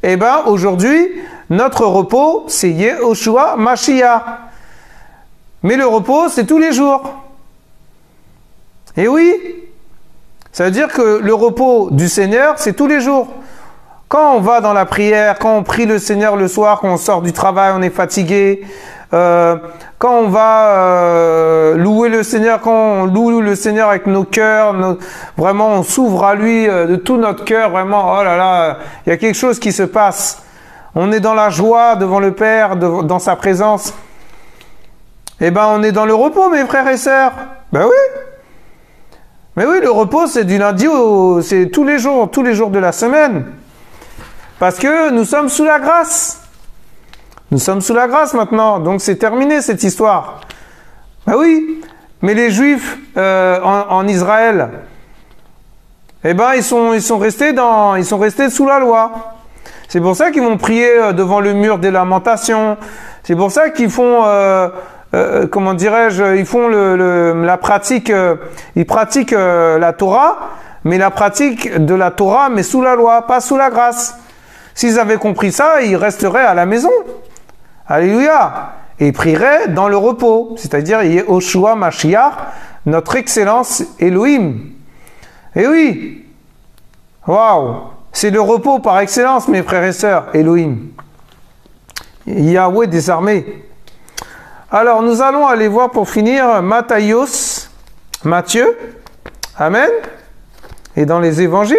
Eh bien, aujourd'hui, notre repos, c'est Yehoshua Mashiach. Mais le repos, c'est tous les jours. Et oui, ça veut dire que le repos du Seigneur, c'est tous les jours. Quand on va dans la prière, quand on prie le Seigneur le soir, quand on sort du travail, on est fatigué, quand on va louer le Seigneur, quand on loue le Seigneur avec nos cœurs, vraiment on s'ouvre à lui de tout notre cœur, vraiment, oh là là, il y a quelque chose qui se passe. On est dans la joie devant le Père, dans sa présence. Eh ben, on est dans le repos, mes frères et sœurs. Ben oui. Mais oui, le repos, c'est du lundi c'est tous les jours de la semaine. Parce que nous sommes sous la grâce. Nous sommes sous la grâce maintenant, donc c'est terminé cette histoire. Ben oui, mais les Juifs en Israël, eh ben ils sont restés sous la loi. C'est pour ça qu'ils vont prier devant le mur des lamentations. C'est pour ça qu'ils font, comment dirais-je, ils font la pratique, ils pratiquent la Torah, mais la pratique de la Torah, mais sous la loi, pas sous la grâce. S'ils avaient compris ça, ils resteraient à la maison. Alléluia. Et ils prieraient dans le repos, c'est-à-dire Yehoshua Mashiach, notre excellence Elohim. Eh oui. Waouh. C'est le repos par excellence, mes frères et sœurs. Elohim. Yahweh des armées. Alors, nous allons aller voir pour finir Matthieu. Amen. Et dans les évangiles.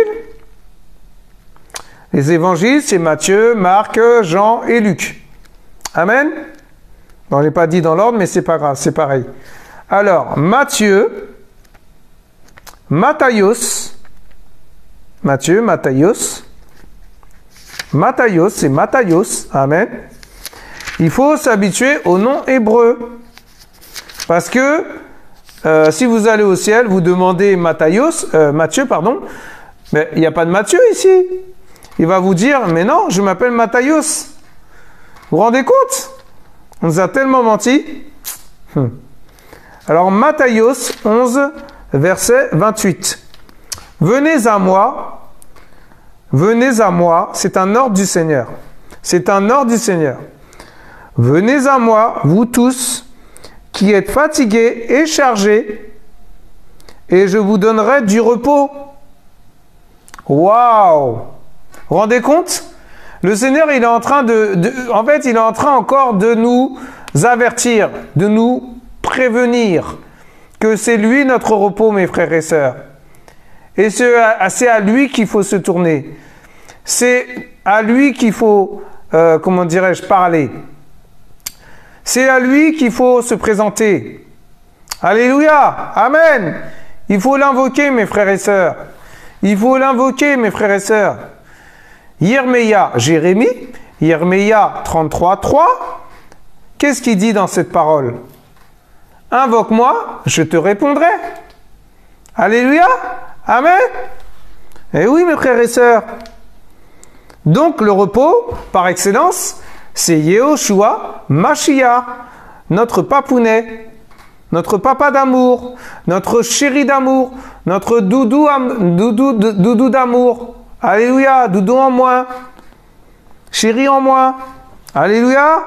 Les évangiles, c'est Matthieu, Marc, Jean et Luc. Amen. Bon, on n'est pas dit dans l'ordre, mais c'est pas grave, c'est pareil. Alors, Matthieu, Matthios, c'est Matthios. Amen. Il faut s'habituer au nom hébreu. Parce que si vous allez au ciel, vous demandez Matthieu, mais il n'y a pas de Matthieu ici. Il va vous dire, mais non, je m'appelle Matthios. Vous vous rendez compte? On nous a tellement menti. Alors, Matthios 11, verset 28. Venez à moi, c'est un ordre du Seigneur. C'est un ordre du Seigneur. Venez à moi, vous tous, qui êtes fatigués et chargés, et je vous donnerai du repos. Waouh! Vous vous rendez compte? Le Seigneur, il est en train il est en train encore de nous avertir, de nous prévenir que c'est lui notre repos, mes frères et sœurs. Et c'est à lui qu'il faut se tourner. C'est à lui qu'il faut, parler. C'est à lui qu'il faut se présenter. Alléluia! Amen! Il faut l'invoquer, mes frères et sœurs. Il faut l'invoquer, mes frères et sœurs. Jérémie 33, 3. Qu'est-ce qu'il dit dans cette parole? Invoque-moi, je te répondrai. Alléluia! Amen! Eh oui, mes frères et sœurs. Donc, le repos, par excellence, c'est Yehoshua Mashiach, notre papounet, notre papa d'amour, notre chéri d'amour, notre doudou d'amour. Alléluia, doudou en moi, chéri en moi. Alléluia.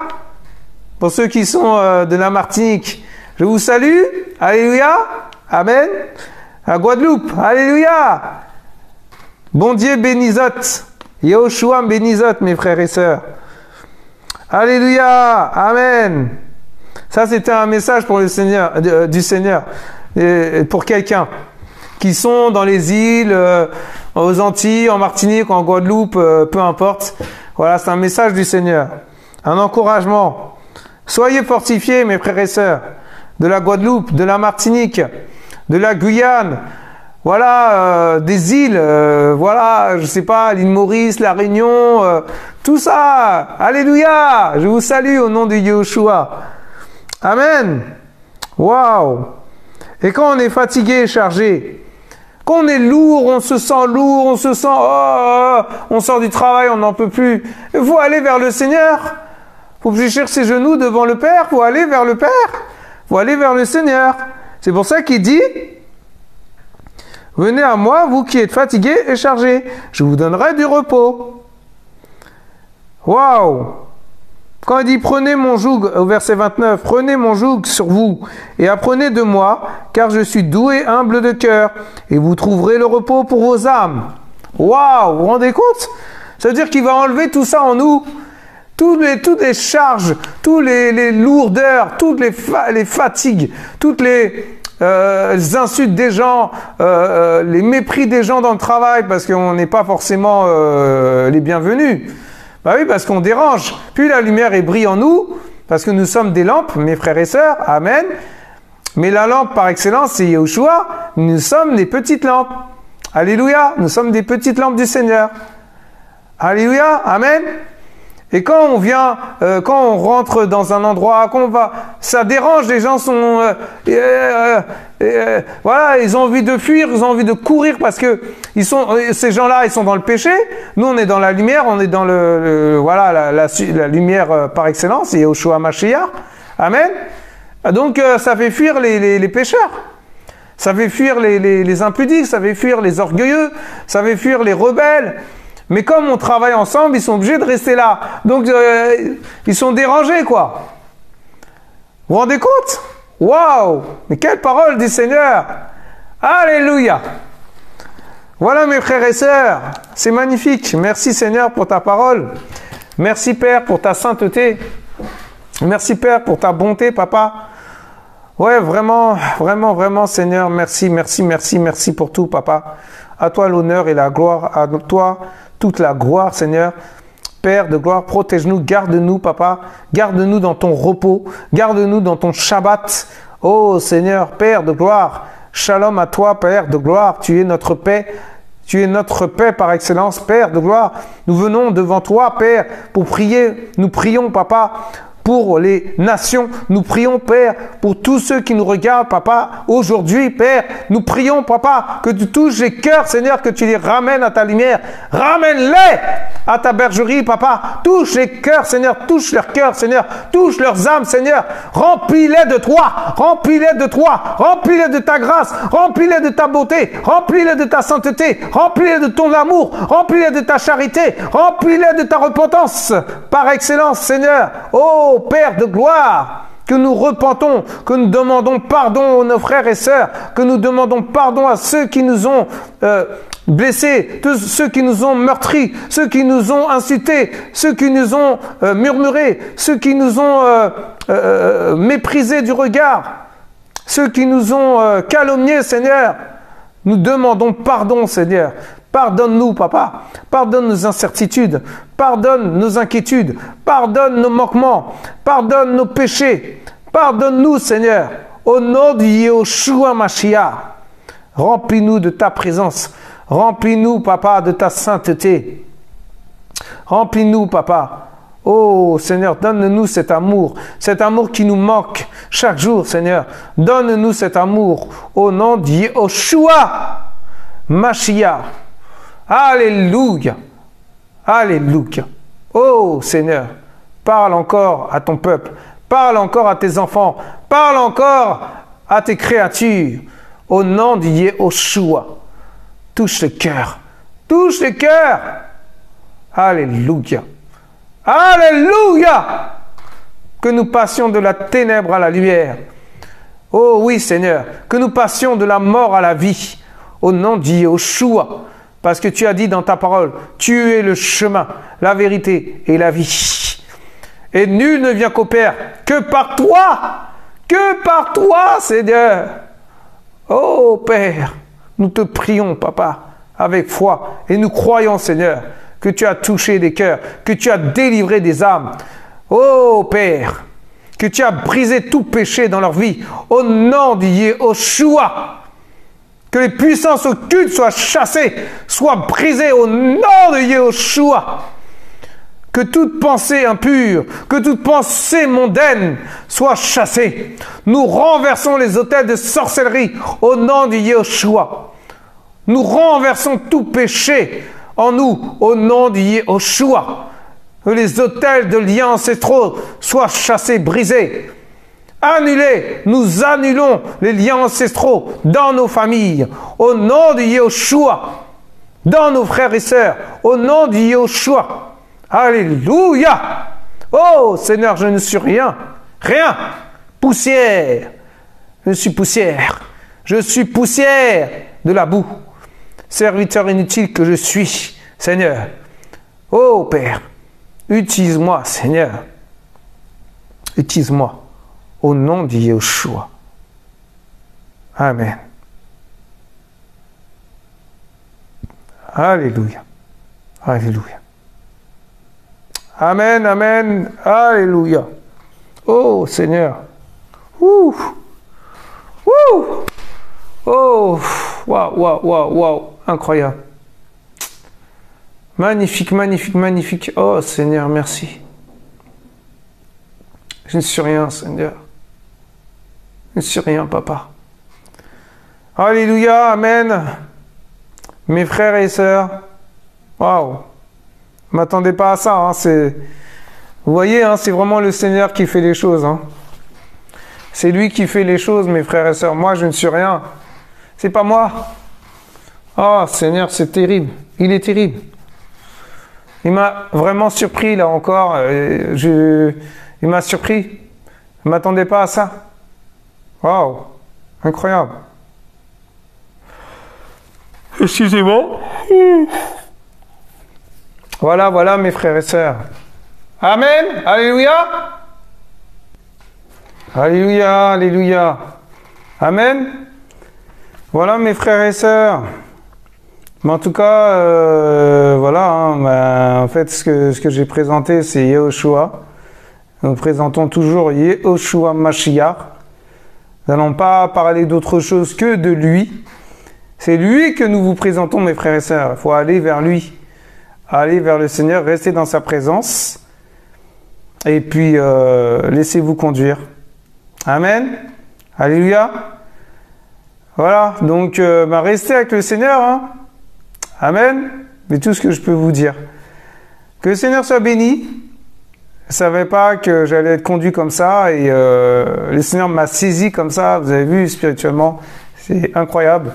Pour ceux qui sont de la Martinique, je vous salue. Alléluia. Amen. À Guadeloupe. Alléluia. Bon Dieu bénisot. Yehoshua bénisot, mes frères et sœurs. Alléluia. Amen. Ça, c'était un message pour le Seigneur, du Seigneur, pour quelqu'un qui sont dans les îles, aux Antilles, en Martinique, en Guadeloupe, peu importe. Voilà, c'est un message du Seigneur. Un encouragement. Soyez fortifiés, mes frères et sœurs, de la Guadeloupe, de la Martinique, de la Guyane, voilà, des îles, voilà, je sais pas, l'île Maurice, la Réunion, tout ça. Alléluia. Je vous salue au nom de Yehoshua. Amen. Waouh. Et quand on est fatigué et chargé, quand on est lourd, on se sent, on sort du travail, on n'en peut plus. Il faut aller vers le Seigneur. Il faut fléchir ses genoux devant le Père. Il faut aller vers le Père. Il faut aller vers le Seigneur. C'est pour ça qu'il dit, venez à moi, vous qui êtes fatigués et chargés. Je vous donnerai du repos. Waouh. Quand il dit prenez mon joug, au verset 29, prenez mon joug sur vous et apprenez de moi, car je suis doux et humble de cœur, et vous trouverez le repos pour vos âmes. Waouh, vous vous rendez compte? Ça veut dire qu'il va enlever tout ça en nous, toutes les charges, toutes les lourdeurs, toutes les fatigues, toutes les insultes des gens, les mépris des gens dans le travail, parce qu'on n'est pas forcément les bienvenus. Bah oui, parce qu'on dérange. Puis la lumière est brille en nous, parce que nous sommes des lampes, mes frères et sœurs. Amen. Mais la lampe par excellence, c'est Yehoshua. Nous sommes des petites lampes. Alléluia. Nous sommes des petites lampes du Seigneur. Alléluia. Amen. Et quand on vient, quand on rentre dans un endroit, quand on va, ça dérange, les gens sont, voilà, ils ont envie de fuir, ils ont envie de courir parce que ces gens-là, ils sont dans le péché. Nous, on est dans la lumière, on est dans voilà, la lumière par excellence, et Yehoshua Mashiach. Amen. Donc, ça fait fuir les pécheurs. Ça fait fuir les impudiques, ça fait fuir les orgueilleux, ça fait fuir les rebelles. Mais comme on travaille ensemble, ils sont obligés de rester là. Donc, ils sont dérangés, quoi. Vous vous rendez compte? Waouh! Mais quelle parole du Seigneur! Alléluia! Voilà mes frères et sœurs, c'est magnifique. Merci Seigneur pour ta parole. Merci Père pour ta sainteté. Merci Père pour ta bonté, Papa. Ouais, vraiment, vraiment, vraiment Seigneur, merci, merci, merci, merci pour tout, Papa. À toi l'honneur et la gloire, à toi toute la gloire, Seigneur. Père de gloire, protège-nous, garde-nous, Papa. Garde-nous dans ton repos, garde-nous dans ton Shabbat. Oh Seigneur, Père de gloire, shalom à toi, Père de gloire. Tu es notre paix. Tu es notre paix par excellence, Père de gloire. Nous venons devant toi, Père, pour prier. Nous prions, Papa, pour les nations. Nous prions, Père, pour tous ceux qui nous regardent, Papa. Aujourd'hui, Père, nous prions, Papa, que tu touches les cœurs, Seigneur, que tu les ramènes à ta lumière. Ramène-les à ta bergerie, Papa. Touche les cœurs, Seigneur. Touche leurs cœurs, Seigneur. Touche leurs âmes, Seigneur. Remplis-les de toi. Remplis-les de toi. Remplis-les de ta grâce. Remplis-les de ta beauté. Remplis-les de ta sainteté. Remplis-les de ton amour. Remplis-les de ta charité. Remplis-les de ta repentance. Par excellence, Seigneur. Oh, Père de gloire, que nous repentons, que nous demandons pardon à nos frères et sœurs, que nous demandons pardon à ceux qui nous ont blessés, tous ceux qui nous ont meurtris, ceux qui nous ont insultés, ceux qui nous ont murmurés, ceux qui nous ont méprisés du regard, ceux qui nous ont calomniés, Seigneur. Nous demandons pardon, Seigneur. Pardonne-nous, Papa. Pardonne nos incertitudes. Pardonne nos inquiétudes. Pardonne nos manquements. Pardonne nos péchés. Pardonne-nous, Seigneur. Au nom de Yeshua Mashiach. Remplis-nous de ta présence. Remplis-nous, Papa, de ta sainteté. Remplis-nous, Papa. Oh, Seigneur, donne-nous cet amour qui nous manque chaque jour, Seigneur. Donne-nous cet amour au nom de Yeshua Mashiach. Alléluia. Alléluia. Oh Seigneur, parle encore à ton peuple. Parle encore à tes enfants. Parle encore à tes créatures. Au nom de Yeshua. Touche le cœur. Touche le cœur. Alléluia. Alléluia. Que nous passions de la ténèbre à la lumière. Oh oui Seigneur. Que nous passions de la mort à la vie. Au nom de Yeshua. Parce que tu as dit dans ta parole, tu es le chemin, la vérité et la vie. Et nul ne vient qu'au Père que par toi, Seigneur. Oh Père, nous te prions, Papa, avec foi. Et nous croyons, Seigneur, que tu as touché des cœurs, que tu as délivré des âmes. Oh Père, que tu as brisé tout péché dans leur vie. Au nom de Yeshua. Que les puissances occultes soient chassées, soient brisées au nom de Yeshua. Que toute pensée impure, que toute pensée mondaine soit chassée. Nous renversons les autels de sorcellerie au nom de Yeshua. Nous renversons tout péché en nous au nom de Yeshua. Que les autels de liens ancestraux soient chassés, brisés. Annulés, nous annulons les liens ancestraux dans nos familles, au nom de Yeshua, dans nos frères et sœurs, au nom de Yeshua. Alléluia. Oh Seigneur, je ne suis rien, rien, poussière. Je suis poussière, je suis poussière de la boue, serviteur inutile que je suis, Seigneur. Oh Père, utilise-moi, Seigneur, utilise-moi. Au nom de Yeshua. Amen. Alléluia. Alléluia. Amen, amen. Alléluia. Oh Seigneur. Ouh. Ouh. Oh. Waouh, waouh, waouh, waouh. Incroyable. Magnifique, magnifique, magnifique. Oh Seigneur, merci. Je ne suis rien, Seigneur. Je ne suis rien, Papa. Alléluia, Amen. Mes frères et sœurs, waouh. Ne m'attendez pas à ça. Hein, vous voyez, hein, c'est vraiment le Seigneur qui fait les choses. Hein. C'est lui qui fait les choses, mes frères et sœurs. Moi, je ne suis rien. C'est pas moi. Oh, Seigneur, c'est terrible. Il est terrible. Il m'a vraiment surpris, là encore. Il m'a surpris. Je ne m'attendais pas à ça. Waouh, incroyable. Excusez-moi. Voilà, voilà mes frères et sœurs. Amen. Alléluia. Alléluia, alléluia. Amen. Voilà mes frères et sœurs. Mais en tout cas, voilà, hein, ben, en fait, ce que j'ai présenté, c'est Yehoshua. Nous présentons toujours Yehoshua Mashiach. Nous n'allons pas parler d'autre chose que de lui. C'est lui que nous vous présentons, mes frères et sœurs. Il faut aller vers lui. Aller vers le Seigneur, rester dans sa présence. Et puis, laissez-vous conduire. Amen. Alléluia. Voilà, donc, restez avec le Seigneur. Hein. Amen. C'est tout ce que je peux vous dire. Que le Seigneur soit béni. Je ne savais pas que j'allais être conduit comme ça et le Seigneur m'a saisi comme ça. Vous avez vu, spirituellement, c'est incroyable.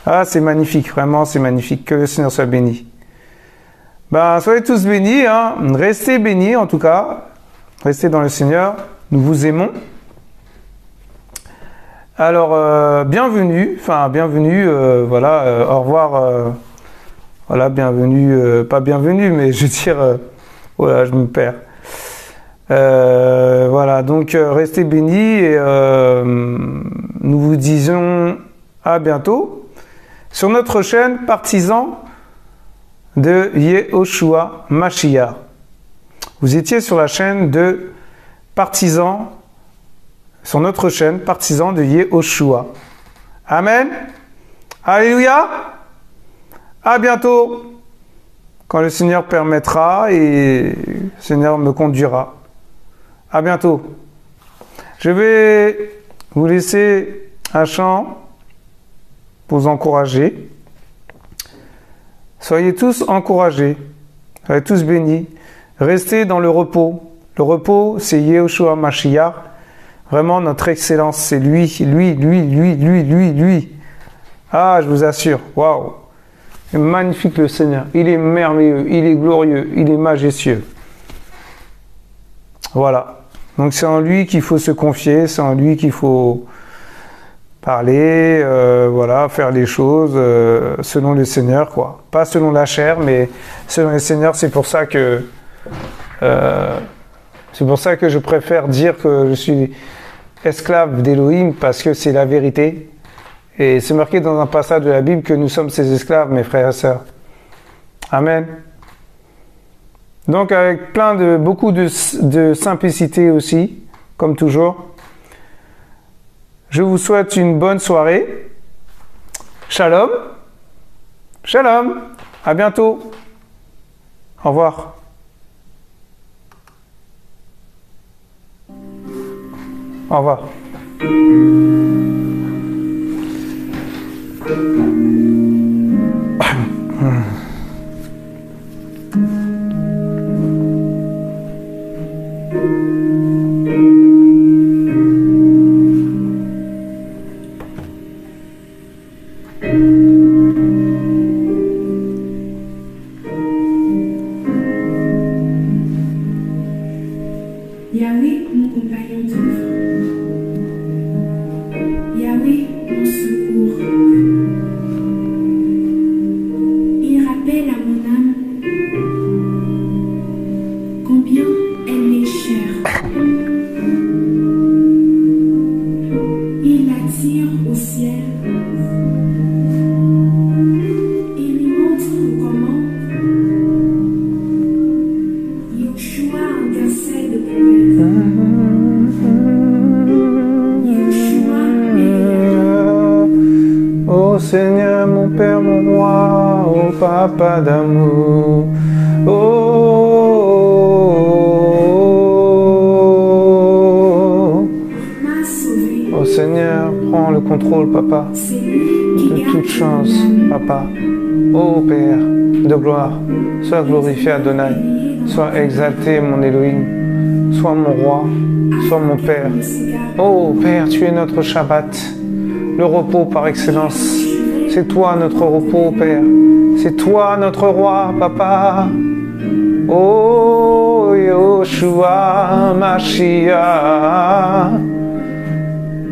Ah, c'est magnifique, vraiment, c'est magnifique. Que le Seigneur soit béni. Ben, soyez tous bénis, hein. Restez bénis en tout cas. Restez dans le Seigneur. Nous vous aimons. Alors, bienvenue, voilà, au revoir, voilà, bienvenue, pas bienvenue, mais je veux dire, voilà, je me perds. Voilà, donc restez bénis et nous vous disons à bientôt sur notre chaîne Partisans de Yehoshua Mashiach. Vous étiez sur la chaîne de Partisans, sur notre chaîne Partisans de Yehoshua. Amen. Alléluia. À bientôt quand le Seigneur permettra et le Seigneur me conduira. À bientôt. Je vais vous laisser un chant pour vous encourager. Soyez tous encouragés. Soyez tous bénis. Restez dans le repos. Le repos, c'est Yehoshua Mashiach. Vraiment, notre excellence, c'est lui. Ah, je vous assure. Waouh. C'est magnifique le Seigneur. Il est merveilleux. Il est glorieux. Il est majestueux. Voilà. Donc c'est en lui qu'il faut se confier, c'est en lui qu'il faut parler, voilà, faire les choses selon le Seigneur, quoi. Pas selon la chair, mais selon le Seigneur. C'est pour ça que je préfère dire que je suis esclave d'Élohim, parce que c'est la vérité. Et c'est marqué dans un passage de la Bible que nous sommes ses esclaves, mes frères et sœurs. Amen. Donc avec beaucoup de simplicité aussi, comme toujours. Je vous souhaite une bonne soirée. Shalom. Shalom. À bientôt. Au revoir. Au revoir. Yahweh, mon compagnon d'œuvre. Yahweh, mon secours. Il rappelle à mon âme combien elle m'est chère. Il l'attire au ciel. Il lui montre comment Yehoshua intercède pour elle. Ô Seigneur, mon Père, mon roi, ô Papa d'amour, ô Seigneur, prends le contrôle, Papa, de toute chose, Papa. Ô Père de gloire, sois glorifié Adonai, sois exalté mon Elohim, sois mon roi, sois mon Père. Ô Père, tu es notre Shabbat, le repos par excellence. C'est toi notre repos, Père. C'est toi notre roi, Papa. Oh, Yehoshua Mashiach.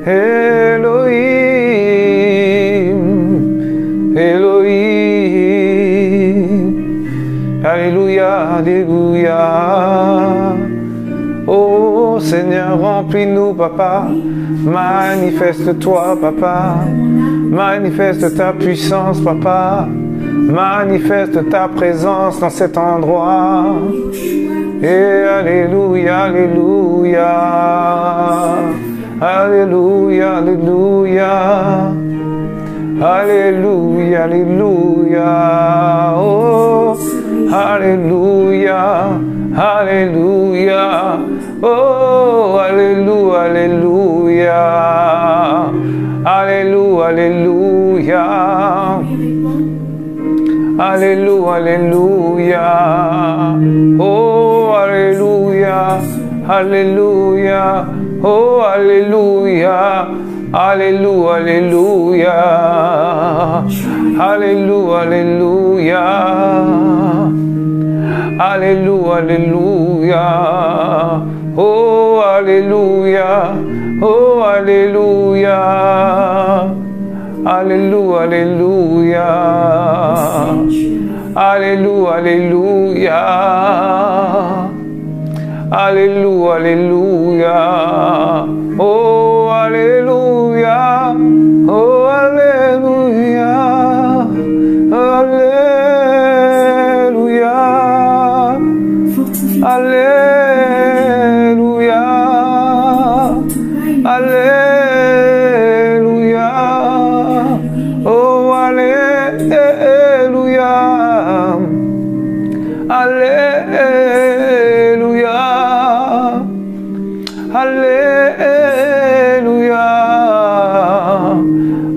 Elohim, Elohim. Alléluia. Oh Seigneur, remplis-nous, papa. Manifeste-toi, papa. Manifeste ta puissance, papa. Manifeste ta présence dans cet endroit. Et Alléluia, Alléluia. Alléluia, Alléluia. Alléluia, Alléluia. Oh, Alléluia, Alléluia. Oh, Alléluia, Alléluia. Alléluia, Alléluia. Alléluia, Alléluia. Oh, Alléluia, Alléluia. Oh, Alléluia. Alléluia, Alléluia. Alléluia, Alléluia. Alléluia, Alléluia. Oh, Alléluia. Oh, Alléluia. Alléluia, Alléluia. Alléluia, Alléluia. Alléluia, Alléluia. Oh, Alléluia. Oh, Alléluia. Alléluia. Alléluia. Alléluia. Oh, Alléluia. Alléluia.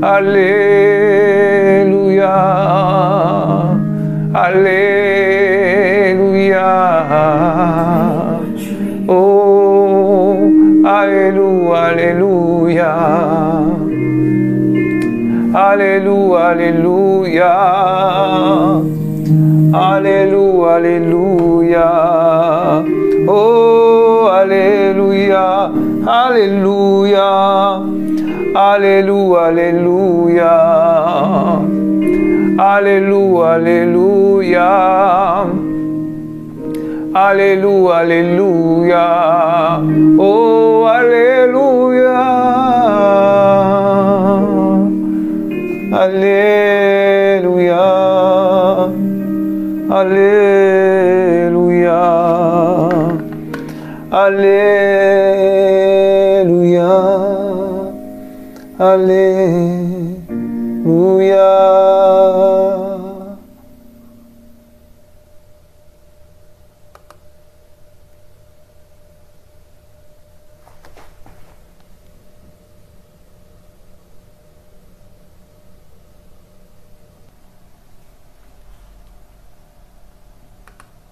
Alléluia. Alléluia. Alléluia. Oh, Alléluia, Alléluia. Alléluia, Alléluia. Alléluia, Alléluia. Oh, Alléluia, Alléluia. Alléluia, Alléluia. Alléluia, Alléluia. Alléluia, Alléluia. Oh, Alléluia. Alléluia. Alléluia. Alléluia. Alléluia.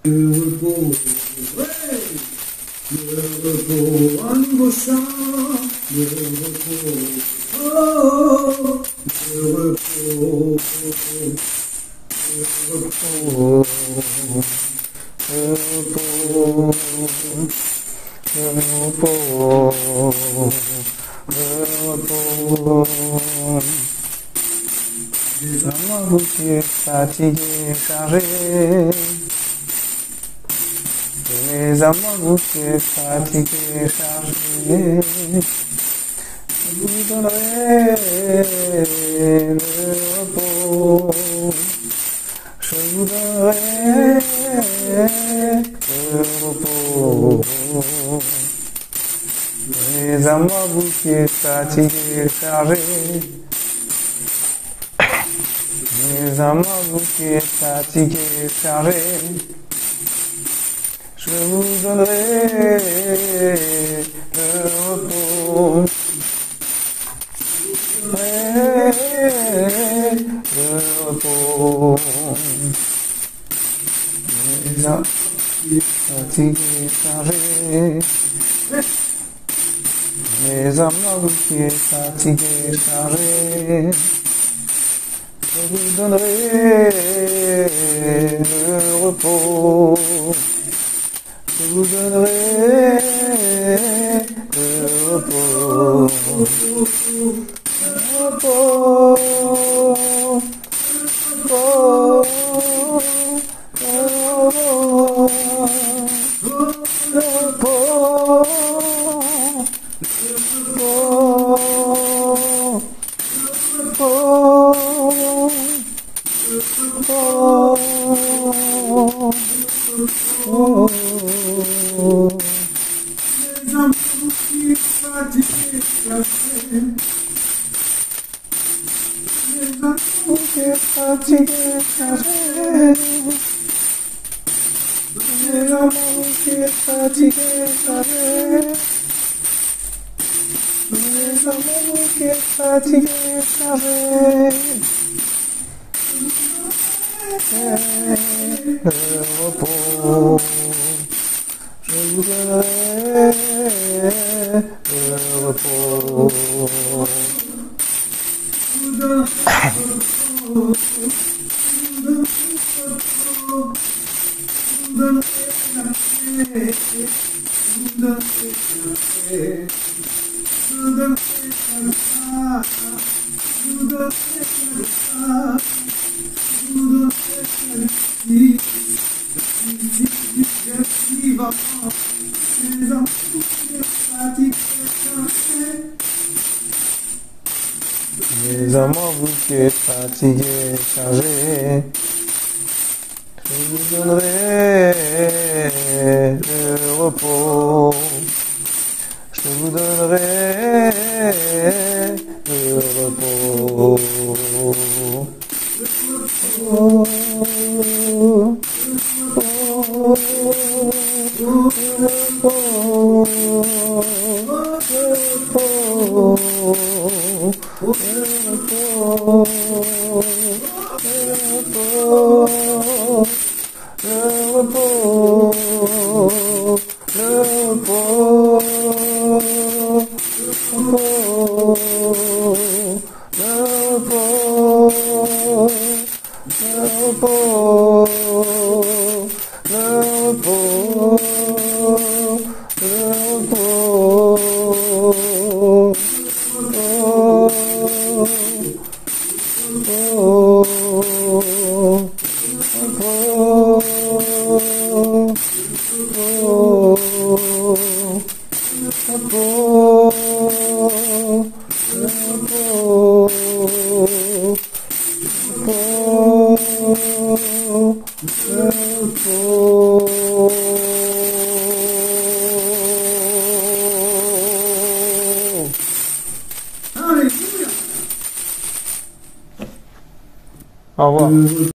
Le repos, ouais, le repos en vos chants, le repos, oh, le repos, le repos, Le repos. Maman, vous qui êtes fatigué, chargé. Les amants, vous qui êtes fatigué, chargé. Je vous donnerai le repos. Je vous donnerai le repos. Les amants, vous qui êtes fatigués, chargés. Les amants, vous qui êtes fatigués, chargés. Je vous donnerai le repos. Le repos. Les amants, fatigués, chargés. Les amants, vous qui êtes fatigués, chargés. Je vous donnerai le repos. Je vous donnerai le repos. Le repos. Le repos. Le repos. le repos, Les amours qui fatiguent la peine. Les amours qui fatigué, chargé. Les amours qui fatigué, chargé. Les amours qui fatigué, chargé. Le repos, je vous donnerai le repos. Les amants bouquets fatigués, chargés, je vous donnerai le repos. Je vous donnerai le repos. Au revoir.